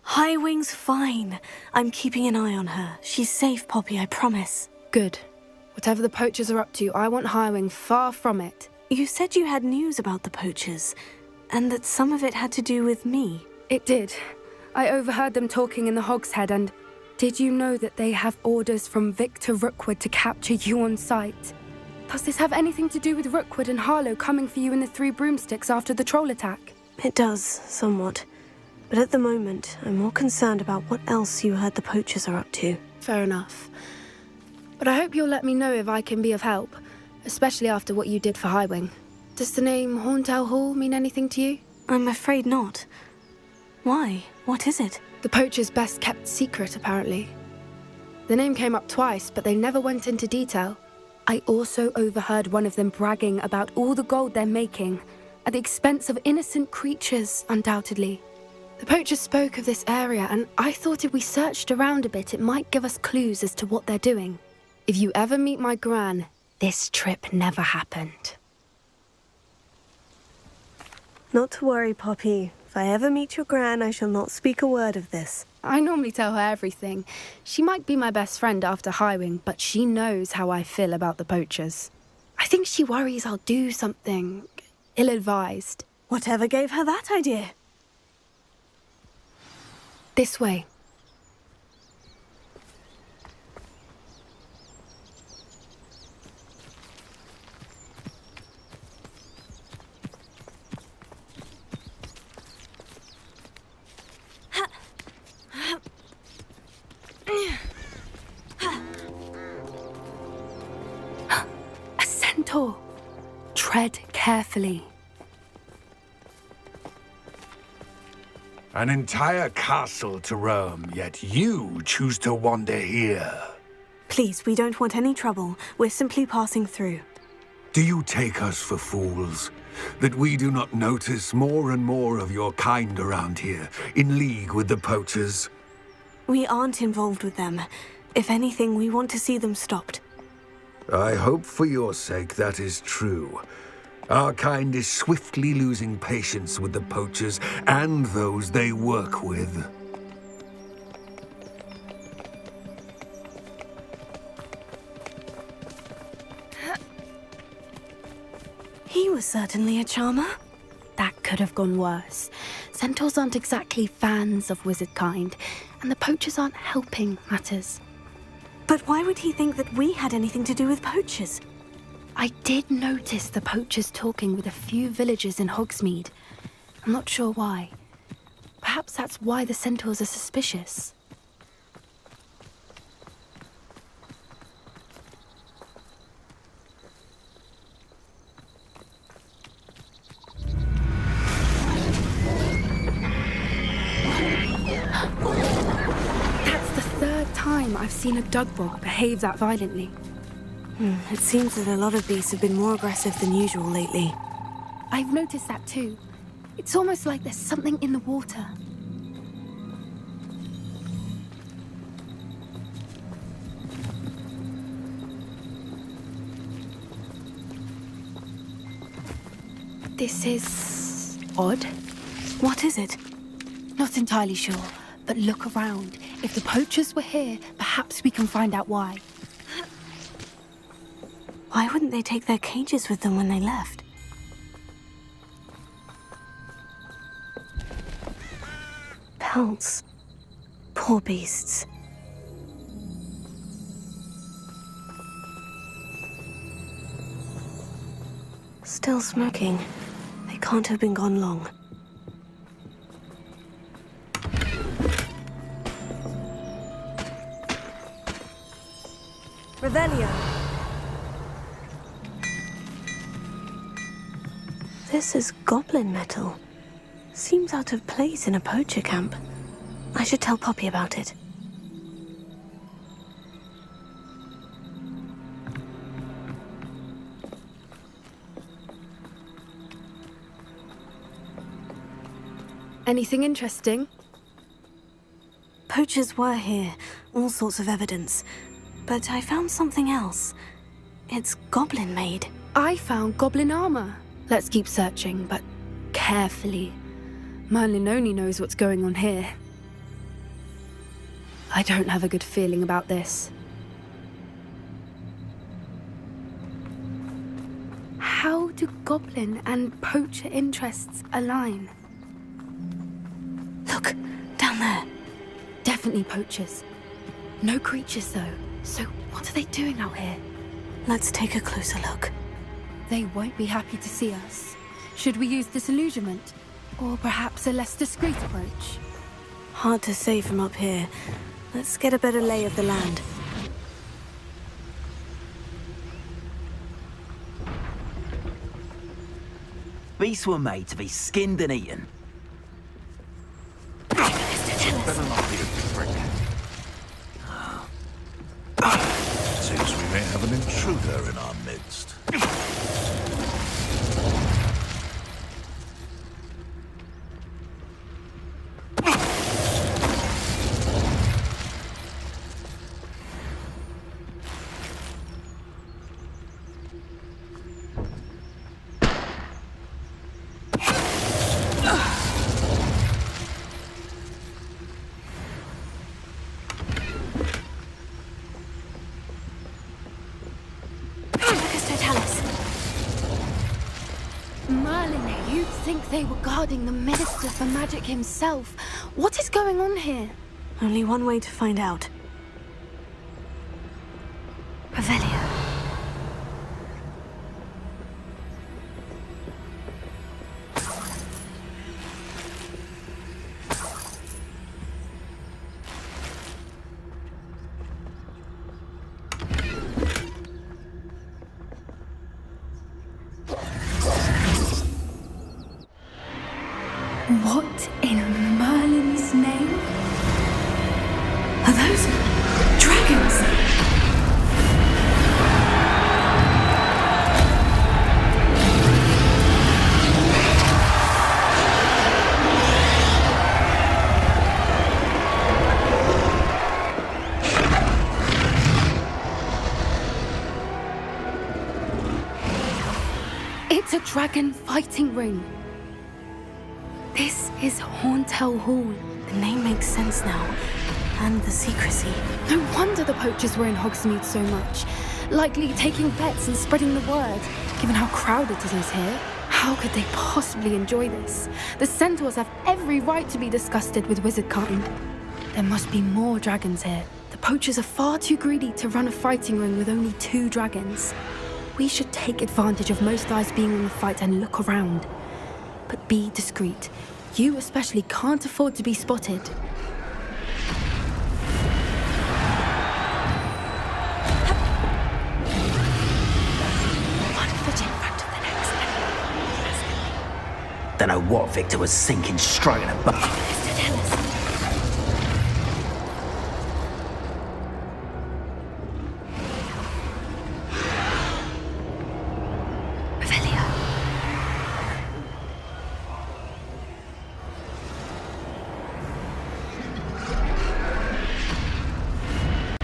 Highwing's fine. I'm keeping an eye on her. She's safe, Poppy, I promise. Good. Whatever the poachers are up to, I want Highwing far from it. You said you had news about the poachers, and that some of it had to do with me. It did. I overheard them talking in the Hogshead, and did you know that they have orders from Victor Rookwood to capture you on sight? Does this have anything to do with Rookwood and Harlow coming for you in the Three Broomsticks after the troll attack? It does, somewhat. But at the moment, I'm more concerned about what else you heard the poachers are up to. Fair enough. But I hope you'll let me know if I can be of help, especially after what you did for Highwing. Does the name Horntail Hall mean anything to you? I'm afraid not. Why? What is it? The poachers' best-kept secret, apparently. The name came up twice, but they never went into detail. I also overheard one of them bragging about all the gold they're making, at the expense of innocent creatures, undoubtedly. The poachers spoke of this area, and I thought if we searched around a bit, it might give us clues as to what they're doing. If you ever meet my gran, this trip never happened. Not to worry, Poppy. If I ever meet your gran, I shall not speak a word of this. I normally tell her everything. She might be my best friend after Highwing, but she knows how I feel about the poachers. I think she worries I'll do something ill-advised. Whatever gave her that idea? This way. A centaur. Tread carefully. An entire castle to roam, yet you choose to wander here. Please, we don't want any trouble. We're simply passing through. Do you take us for fools? That we do not notice more and more of your kind around here, in league with the poachers? We aren't involved with them. If anything, we want to see them stopped. I hope for your sake that is true. Our kind is swiftly losing patience with the poachers and those they work with. He was certainly a charmer. That could have gone worse. Centaurs aren't exactly fans of wizard kind, and the poachers aren't helping matters. But why would he think that we had anything to do with poachers? I did notice the poachers talking with a few villagers in Hogsmeade. I'm not sure why. Perhaps that's why the centaurs are suspicious. That's the third time I've seen a dugbog behave that violently. It seems that a lot of beasts have been more aggressive than usual lately. I've noticed that too. It's almost like there's something in the water. This is odd. What is it? Not entirely sure, but look around. If the poachers were here, perhaps we can find out why. Why wouldn't they take their cages with them when they left? Pelts. Poor beasts. Still smoking. They can't have been gone long. Revelio. This is goblin metal. Seems out of place in a poacher camp. I should tell Poppy about it. Anything interesting? Poachers were here, all sorts of evidence. But I found something else. It's goblin-made. I found goblin armor. Let's keep searching, but carefully. Merlin only knows what's going on here. I don't have a good feeling about this. How do goblin and poacher interests align? Look, down there. Definitely poachers. No creatures, though. So what are they doing out here? Let's take a closer look. They won't be happy to see us. Should we use disillusionment? Or perhaps a less discreet approach? Hard to say from up here. Let's get a better lay of the land. Beasts were made to be skinned and eaten. Better not be a trick. Seems we may have an intruder in our midst. Merlin, you'd think they were guarding the Minister for Magic himself. What is going on here? Only one way to find out. Revelio. What in Merlin's name? Are those dragons? It's a dragon fighting ring. This is Horntail Hall. The name makes sense now. And the secrecy. No wonder the poachers were in Hogsmeade so much. Likely taking bets and spreading the word, given how crowded it is here. How could they possibly enjoy this? The centaurs have every right to be disgusted with wizard kind. There must be more dragons here. The poachers are far too greedy to run a fighting ring with only 2 dragons. We should take advantage of most eyes being on the fight and look around. But be discreet. You especially can't afford to be spotted. One foot in front of the next. Don't know what Victor was thinking, striking a buck. Mr. Tellis.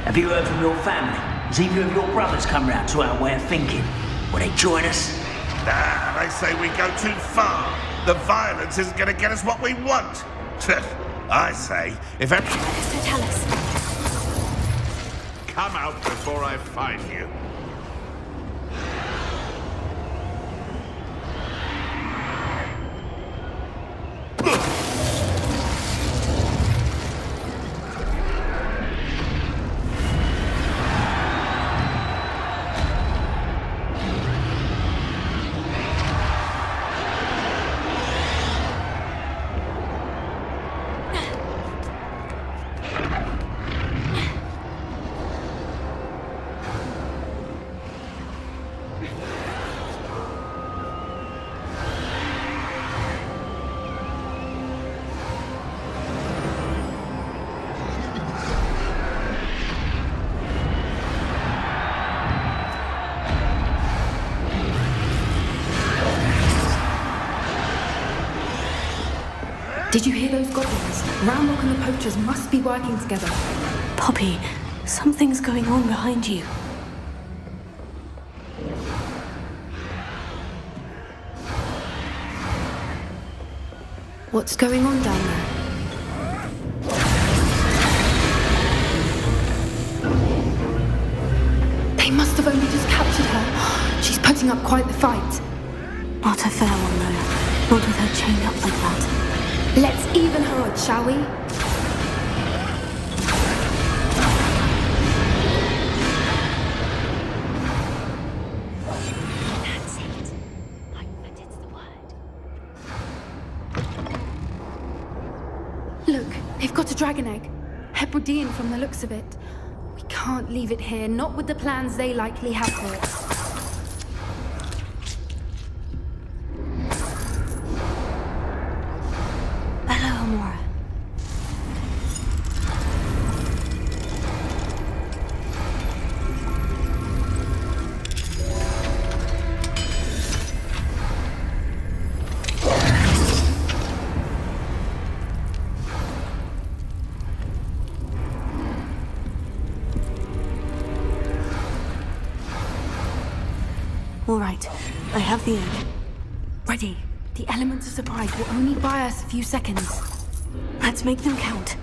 Have you heard from your family? Has either of your brothers come round to our way of thinking? Will they join us? Nah, they say we go too far. The violence isn't going to get us what we want. I say, if every... Mr. Tellis. Come out before I find you. Did you hear those goblins? Ramrock and the poachers must be working together. Poppy, something's going on behind you. What's going on down there? They must have only just captured her. She's putting up quite the fight. Not a fair one, though. Not with her chained up like that. Let's even her odds, shall we? Look, they've got a dragon egg. Hebridean from the looks of it. We can't leave it here, not with the plans they likely have for it. Hello, Amora. All right, I have the egg. Ready. The elements of surprise will only buy us a few seconds. Let's make them count.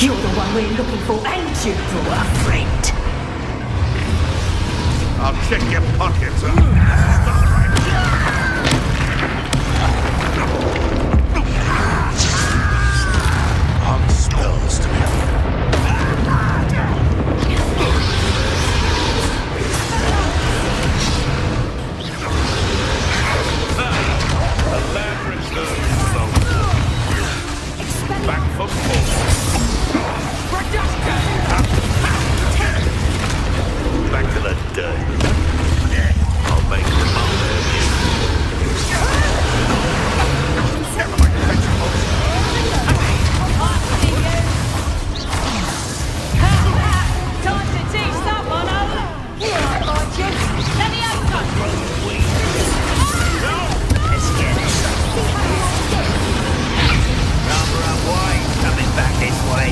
You're the one we're looking for, ain't you, poor friend? I'll check your pockets. Start right on spells to me. The land returns, so back for more. Back to the dirt. I'll make the most of you. Never like to fetch your hopes. Time to teach someone over. Here, I got you. Let me have Let's get it. Number up wide, coming back this way.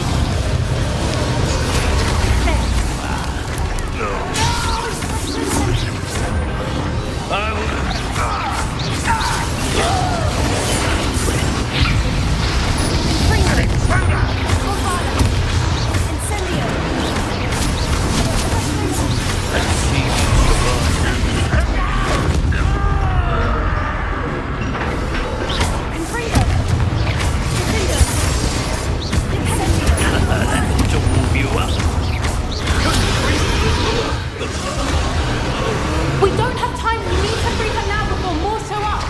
We don't have time. We need to free her now before more show up.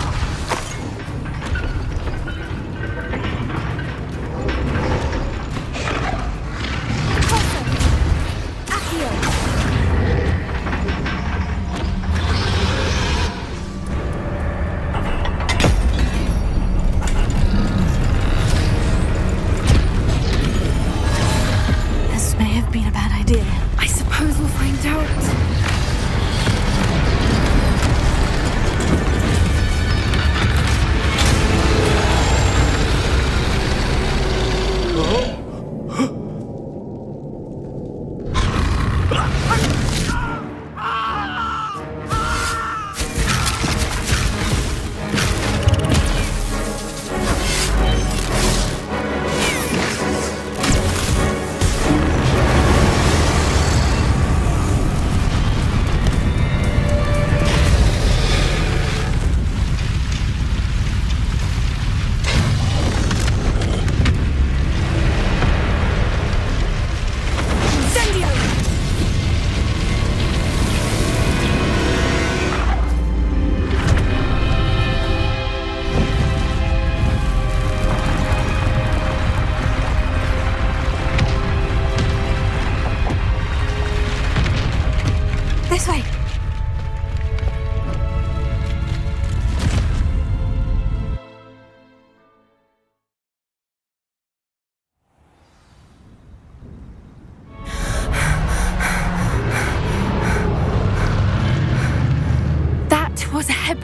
This may have been a bad idea. I suppose we'll find out.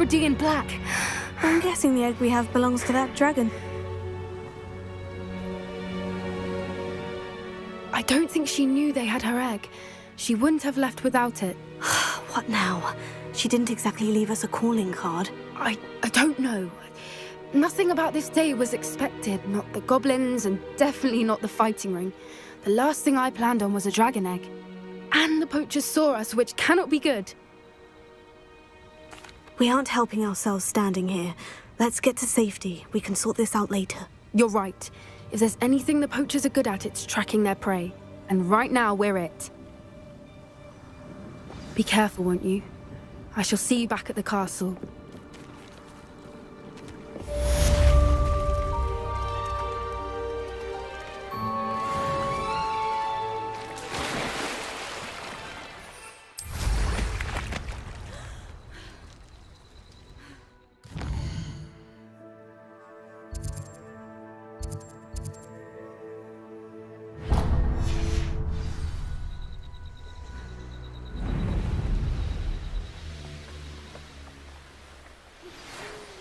Hebridean black. I'm guessing the egg we have belongs to that dragon. I don't think she knew they had her egg. She wouldn't have left without it. What now? She didn't exactly leave us a calling card. I don't know. Nothing about this day was expected. Not the goblins, and definitely not the fighting ring. The last thing I planned on was a dragon egg. And the poachers saw us, which cannot be good. We aren't helping ourselves standing here. Let's get to safety. We can sort this out later. You're right. If there's anything the poachers are good at, it's tracking their prey. And right now, we're it. Be careful, won't you? I shall see you back at the castle.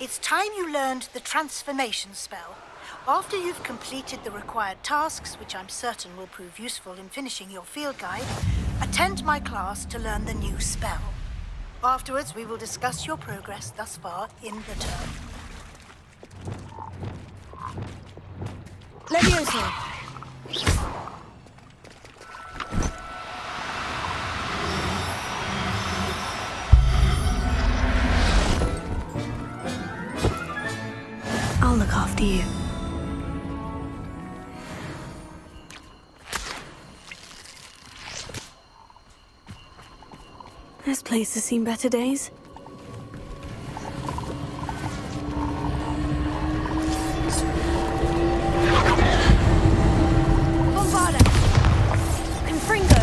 It's time you learned the transformation spell. After you've completed the required tasks, which I'm certain will prove useful in finishing your field guide, attend my class to learn the new spell. Afterwards, we will discuss your progress thus far in the term. Leviosa! I'll look after you. This place has seen better days. Bombarda! Confringo!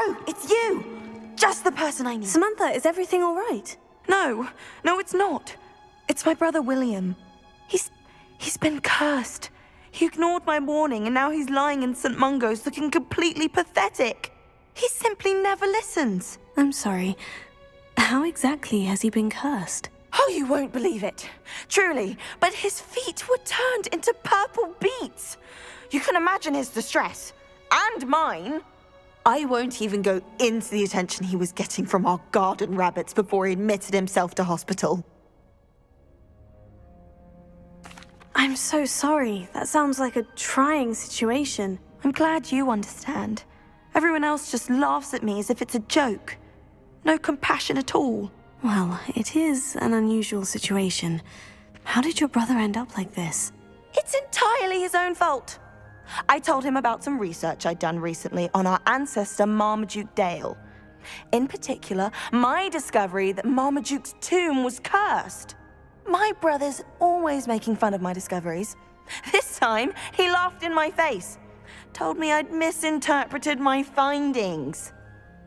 Oh, it's you! Just the person I need. Samantha, is everything all right? No, it's not. It's my brother William. He's been cursed. He ignored my warning and now he's lying in St. Mungo's looking completely pathetic. He simply never listens. I'm sorry. How exactly has he been cursed? Oh, you won't believe it. Truly, but his feet were turned into purple beets. You can imagine his distress. And mine. I won't even go into the attention he was getting from our garden rabbits before he admitted himself to hospital. I'm so sorry. That sounds like a trying situation. I'm glad you understand. Everyone else just laughs at me as if it's a joke. No compassion at all. Well, it is an unusual situation. How did your brother end up like this? It's entirely his own fault. I told him about some research I'd done recently on our ancestor Marmaduke Dale. In particular, my discovery that Marmaduke's tomb was cursed. My brother's always making fun of my discoveries. This time, he laughed in my face. Told me I'd misinterpreted my findings.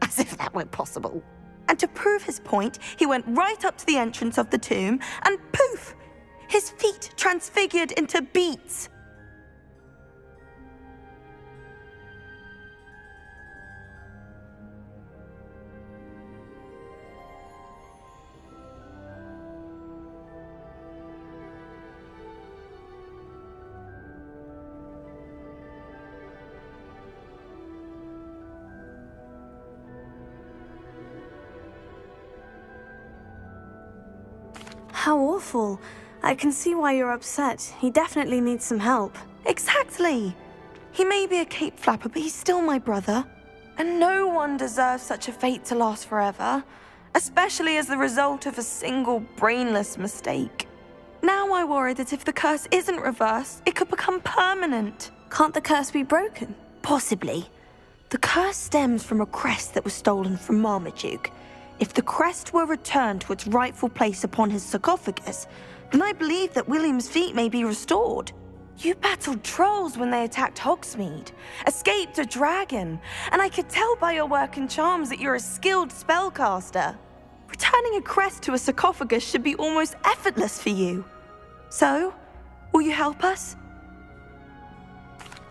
As if that were possible. And to prove his point, he went right up to the entrance of the tomb and poof! His feet transfigured into beets. How awful. I can see why you're upset. He definitely needs some help. Exactly. He may be a cape flapper, but he's still my brother. And no one deserves such a fate to last forever, especially as the result of a single brainless mistake. Now I worry that if the curse isn't reversed, it could become permanent. Can't the curse be broken? Possibly. The curse stems from a crest that was stolen from Marmaduke. If the crest were returned to its rightful place upon his sarcophagus, then I believe that William's feet may be restored. You battled trolls when they attacked Hogsmeade, escaped a dragon, and I could tell by your work and charms that you're a skilled spellcaster. Returning a crest to a sarcophagus should be almost effortless for you. So, will you help us?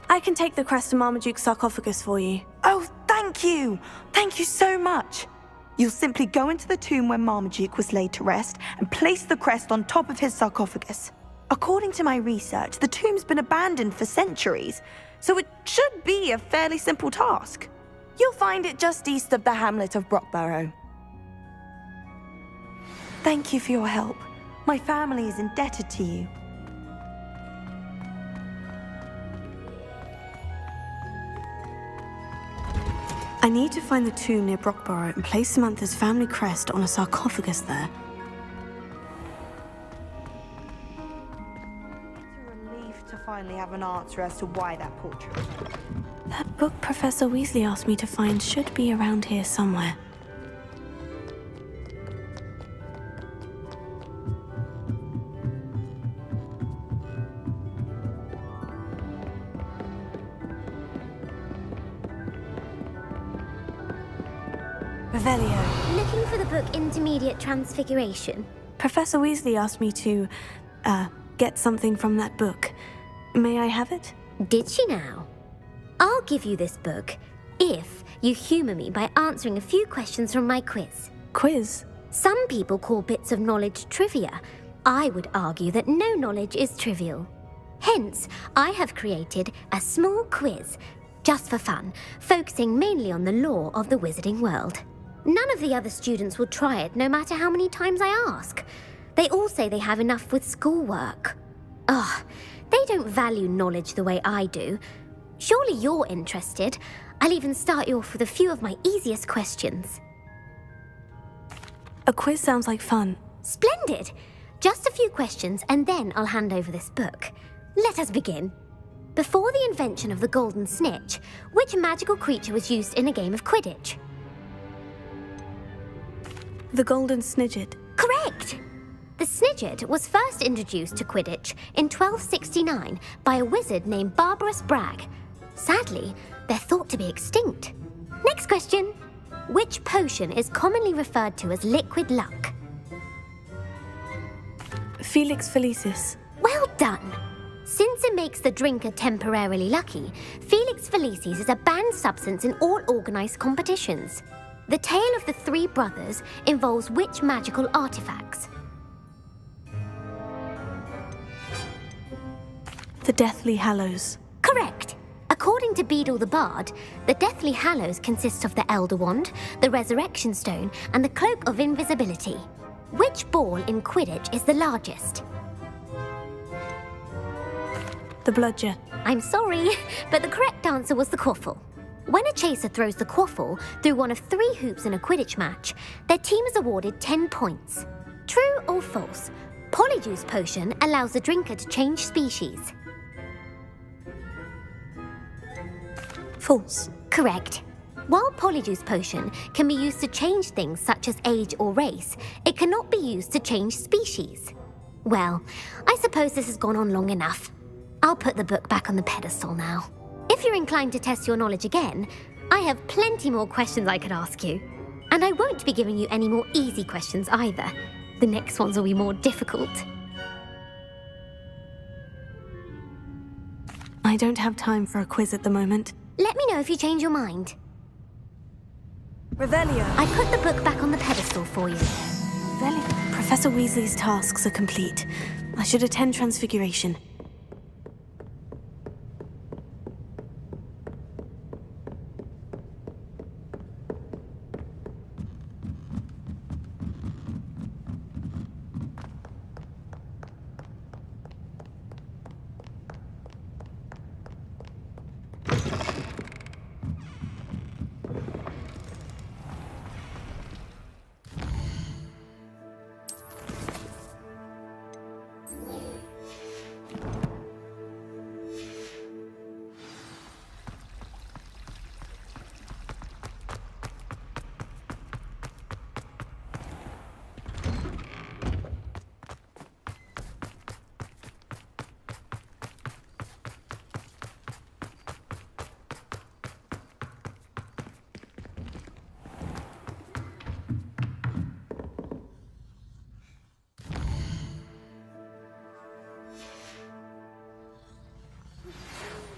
I can take the crest to Marmaduke's sarcophagus for you. Oh, thank you! Thank you so much! You'll simply go into the tomb where Marmaduke was laid to rest and place the crest on top of his sarcophagus. According to my research, the tomb's been abandoned for centuries, so it should be a fairly simple task. You'll find it just east of the hamlet of Brockborough. Thank you for your help. My family is indebted to you. I need to find the tomb near Brockborough and place Samantha's family crest on a sarcophagus there. It's a relief to finally have an answer as to why that portrait. That book Professor Weasley asked me to find should be around here somewhere. Revelio. Looking for the book Intermediate Transfiguration? Professor Weasley asked me to, get something from that book. May I have it? Did she now? I'll give you this book if you humour me by answering a few questions from my quiz. Quiz? Some people call bits of knowledge trivia. I would argue that no knowledge is trivial. Hence, I have created a small quiz, just for fun, focusing mainly on the lore of the wizarding world. None of the other students will try it, no matter how many times I ask. They all say they have enough with schoolwork. Ugh, they don't value knowledge the way I do. Surely you're interested. I'll even start you off with a few of my easiest questions. A quiz sounds like fun. Splendid! Just a few questions and then I'll hand over this book. Let us begin. Before the invention of the golden snitch, which magical creature was used in a game of Quidditch? The golden snidget. Correct! The snidget was first introduced to Quidditch in 1269 by a wizard named Barbarous Bragg. Sadly, they're thought to be extinct. Next question. Which potion is commonly referred to as liquid luck? Felix Felicis. Well done. Since it makes the drinker temporarily lucky, Felix Felicis is a banned substance in all organised competitions. The tale of the three brothers involves which magical artifacts? The Deathly Hallows. Correct. According to Beadle the Bard, the Deathly Hallows consists of the Elder Wand, the Resurrection Stone, and the Cloak of Invisibility. Which ball in Quidditch is the largest? The Bludger. I'm sorry, but the correct answer was the Quaffle. When a chaser throws the Quaffle through one of 3 hoops in a Quidditch match, their team is awarded 10 points. True or false? Polyjuice Potion allows the drinker to change species. False. Correct. While Polyjuice Potion can be used to change things such as age or race, it cannot be used to change species. Well, I suppose this has gone on long enough. I'll put the book back on the pedestal now. If you're inclined to test your knowledge again, I have plenty more questions I could ask you. And I won't be giving you any more easy questions either. The next ones will be more difficult. I don't have time for a quiz at the moment. Let me know if you change your mind. Revelio. I put the book back on the pedestal for you. Revelio. Professor Weasley's tasks are complete. I should attend Transfiguration.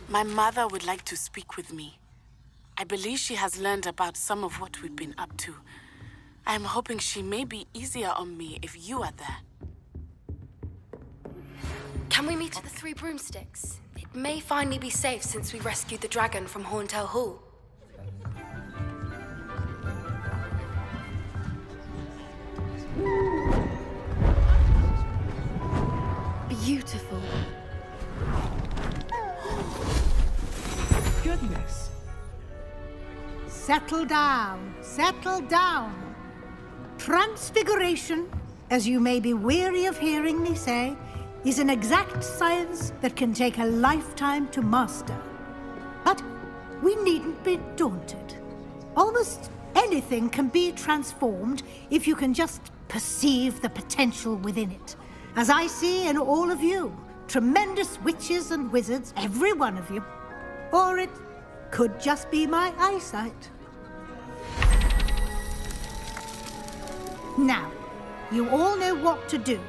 My mother would like to speak with me. I believe she has learned about some of what we've been up to. I am hoping she may be easier on me if you are there. Can we meet at the Three Broomsticks? It may finally be safe since we rescued the dragon from Horntail Hall. Beautiful. Goodness. Settle down, settle down. Transfiguration, as you may be weary of hearing me say, is an exact science that can take a lifetime to master. But we needn't be daunted. Almost anything can be transformed if you can just perceive the potential within it. As I see in all of you, tremendous witches and wizards, every one of you. Or it could just be my eyesight. Now, you all know what to do.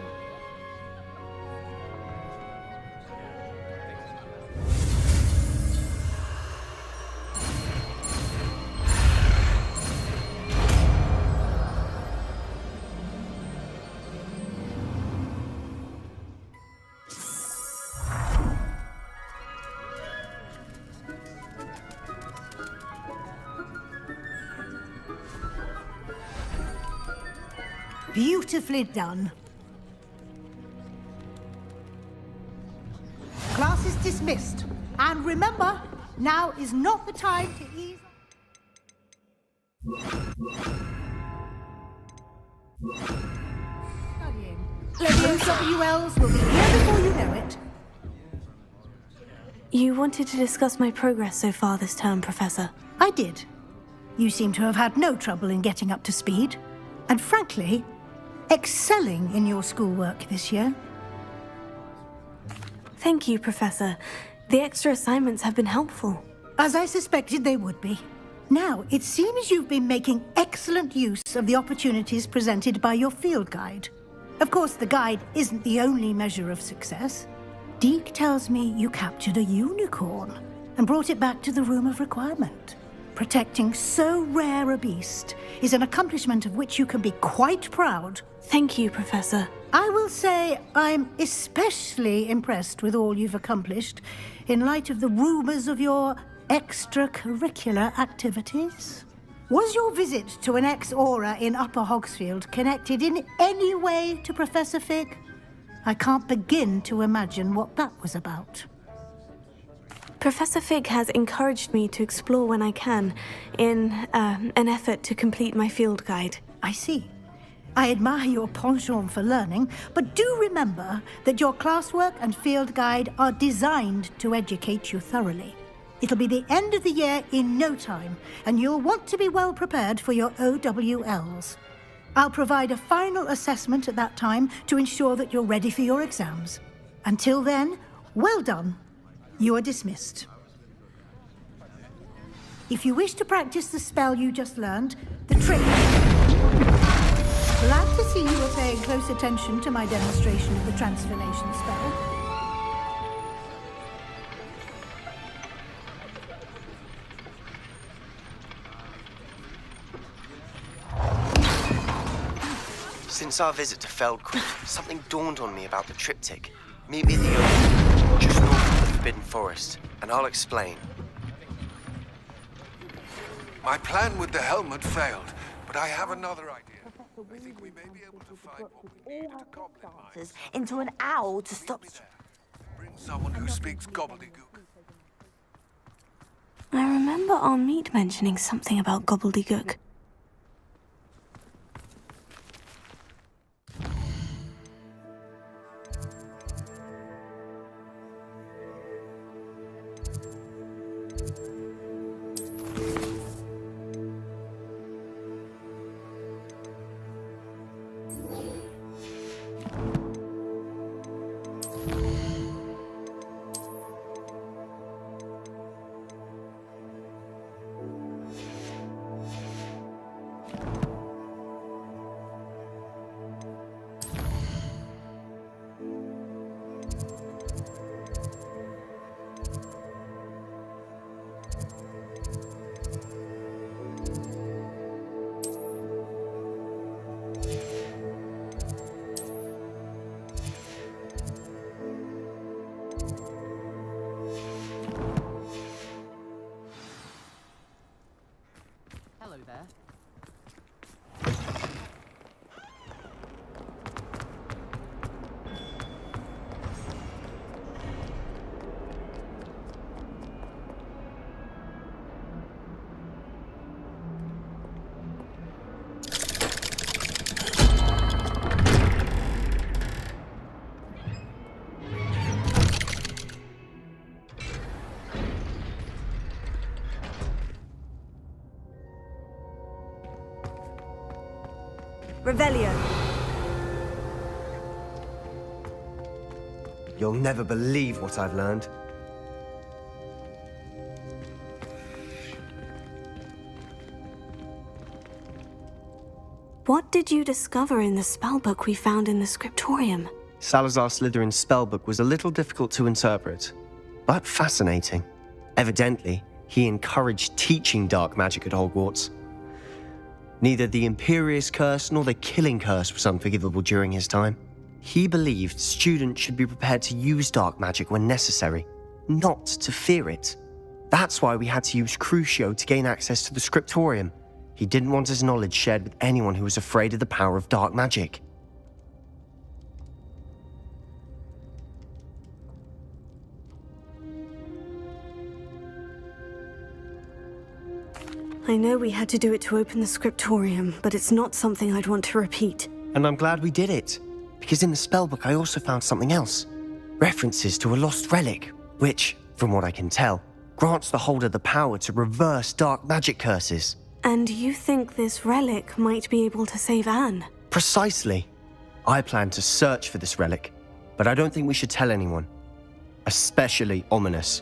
Beautifully done. Class is dismissed. And remember, now is not the time to ease... Studying. WLs will be here before you know it. You wanted to discuss my progress so far this term, Professor. I did. You seem to have had no trouble in getting up to speed. And frankly, excelling in your schoolwork this year. Thank you, Professor. The extra assignments have been helpful. As I suspected they would be. Now, it seems you've been making excellent use of the opportunities presented by your field guide. Of course, the guide isn't the only measure of success. Deke tells me you captured a unicorn and brought it back to the Room of Requirement. Protecting so rare a beast is an accomplishment of which you can be quite proud. Thank you, Professor. I will say I'm especially impressed with all you've accomplished in light of the rumors of your extracurricular activities. Was your visit to an ex-Aura in Upper Hogsfield connected in any way to Professor Fig? I can't begin to imagine what that was about. Professor Fig has encouraged me to explore when I can, in an effort to complete my field guide. I see. I admire your penchant for learning, but do remember that your classwork and field guide are designed to educate you thoroughly. It'll be the end of the year in no time, and you'll want to be well prepared for your OWLs. I'll provide a final assessment at that time to ensure that you're ready for your exams. Until then, well done. You are dismissed. If you wish to practice the spell you just learned, the trick... Glad to see you were paying close attention to my demonstration of the transformation spell. Since our visit to Feldcroft, something dawned on me about the triptych. Meet me at the open, just north of the Forbidden Forest, and I'll explain. My plan with the helmet failed, but I have another idea. I think we may be able to find what we need to goblin mines. Into an owl to stop... Bring someone who speaks gobbledygook. I remember our meet mentioning something about gobbledygook. Hello there. Revelio. You'll never believe what I've learned. What did you discover in the spellbook we found in the scriptorium? Salazar Slytherin's spellbook was a little difficult to interpret, but fascinating. Evidently, he encouraged teaching dark magic at Hogwarts. Neither the Imperious Curse nor the Killing Curse was unforgivable during his time. He believed students should be prepared to use dark magic when necessary, not to fear it. That's why we had to use Crucio to gain access to the scriptorium. He didn't want his knowledge shared with anyone who was afraid of the power of dark magic. I know we had to do it to open the scriptorium, but it's not something I'd want to repeat. And I'm glad we did it, because in the spellbook I also found something else. References to a lost relic, which, from what I can tell, grants the holder the power to reverse dark magic curses. And you think this relic might be able to save Anne? Precisely. I plan to search for this relic, but I don't think we should tell anyone. Especially Ominous.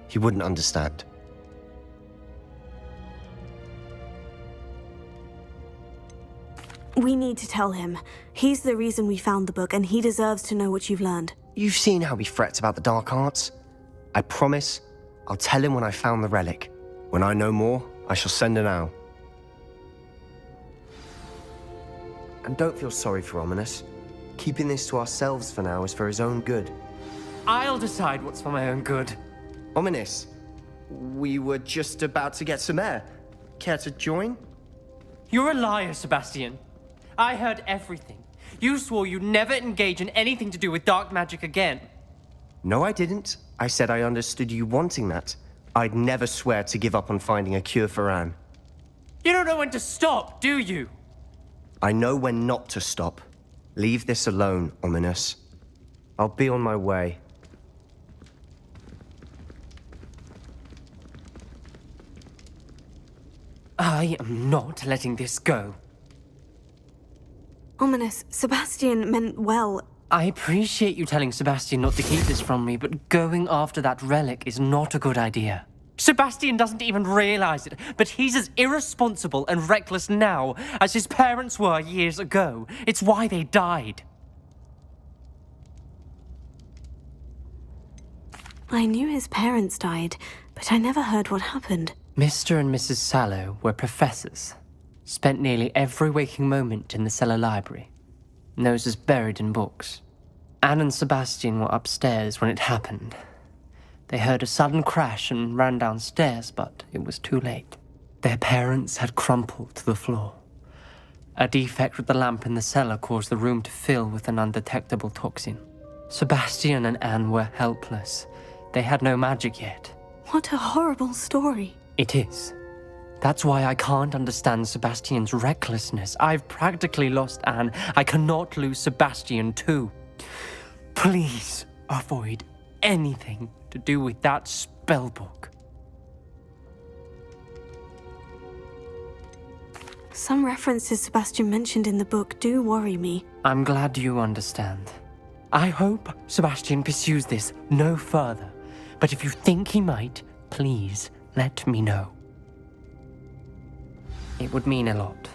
He wouldn't understand. We need to tell him. He's the reason we found the book, and he deserves to know what you've learned. You've seen how he frets about the dark arts. I promise I'll tell him when I found the relic. When I know more, I shall send an owl. And don't feel sorry for Ominous. Keeping this to ourselves for now is for his own good. I'll decide what's for my own good. Ominous, we were just about to get some air. Care to join? You're a liar, Sebastian. I heard everything. You swore you'd never engage in anything to do with dark magic again. No, I didn't. I said I understood you wanting that. I'd never swear to give up on finding a cure for Anne. You don't know when to stop, do you? I know when not to stop. Leave this alone, Ominous. I'll be on my way. I am not letting this go. Ominous, Sebastian meant well. I appreciate you telling Sebastian not to keep this from me, but going after that relic is not a good idea. Sebastian doesn't even realize it, but he's as irresponsible and reckless now as his parents were years ago. It's why they died. I knew his parents died, but I never heard what happened. Mr. and Mrs. Sallow were professors. Spent nearly every waking moment in the cellar library. Noses buried in books. Anne and Sebastian were upstairs when it happened. They heard a sudden crash and ran downstairs, but it was too late. Their parents had crumpled to the floor. A defect with the lamp in the cellar caused the room to fill with an undetectable toxin. Sebastian and Anne were helpless. They had no magic yet. What a horrible story. It is. That's why I can't understand Sebastian's recklessness. I've practically lost Anne. I cannot lose Sebastian too. Please avoid anything to do with that spellbook. Some references Sebastian mentioned in the book do worry me. I'm glad you understand. I hope Sebastian pursues this no further. But if you think he might, please let me know. It would mean a lot.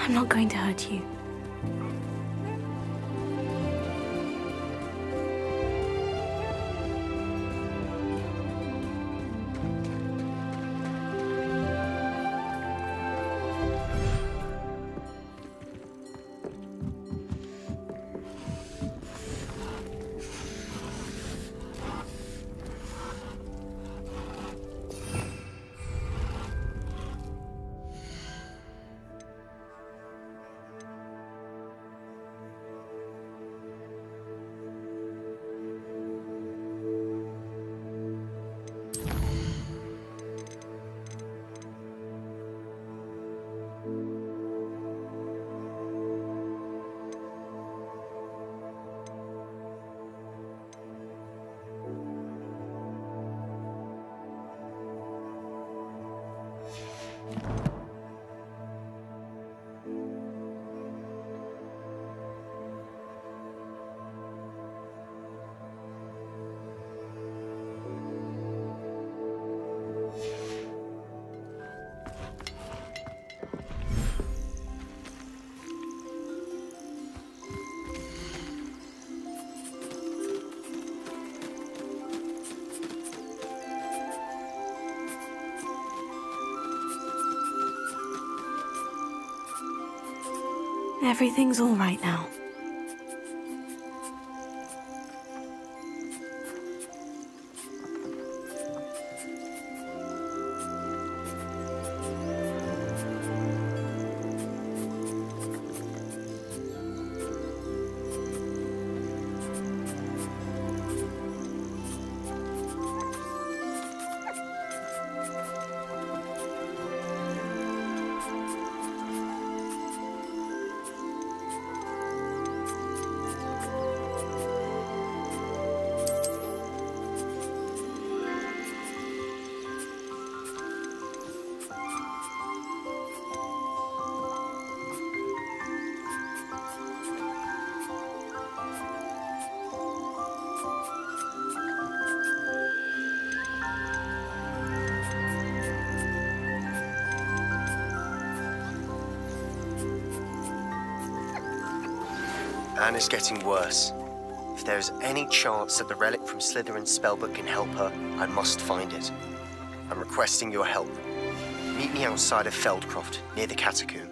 I'm not going to hurt you. Everything's all right now. Anna's getting worse. If there is any chance that the relic from Slytherin's spellbook can help her, I must find it. I'm requesting your help. Meet me outside of Feldcroft, near the catacomb.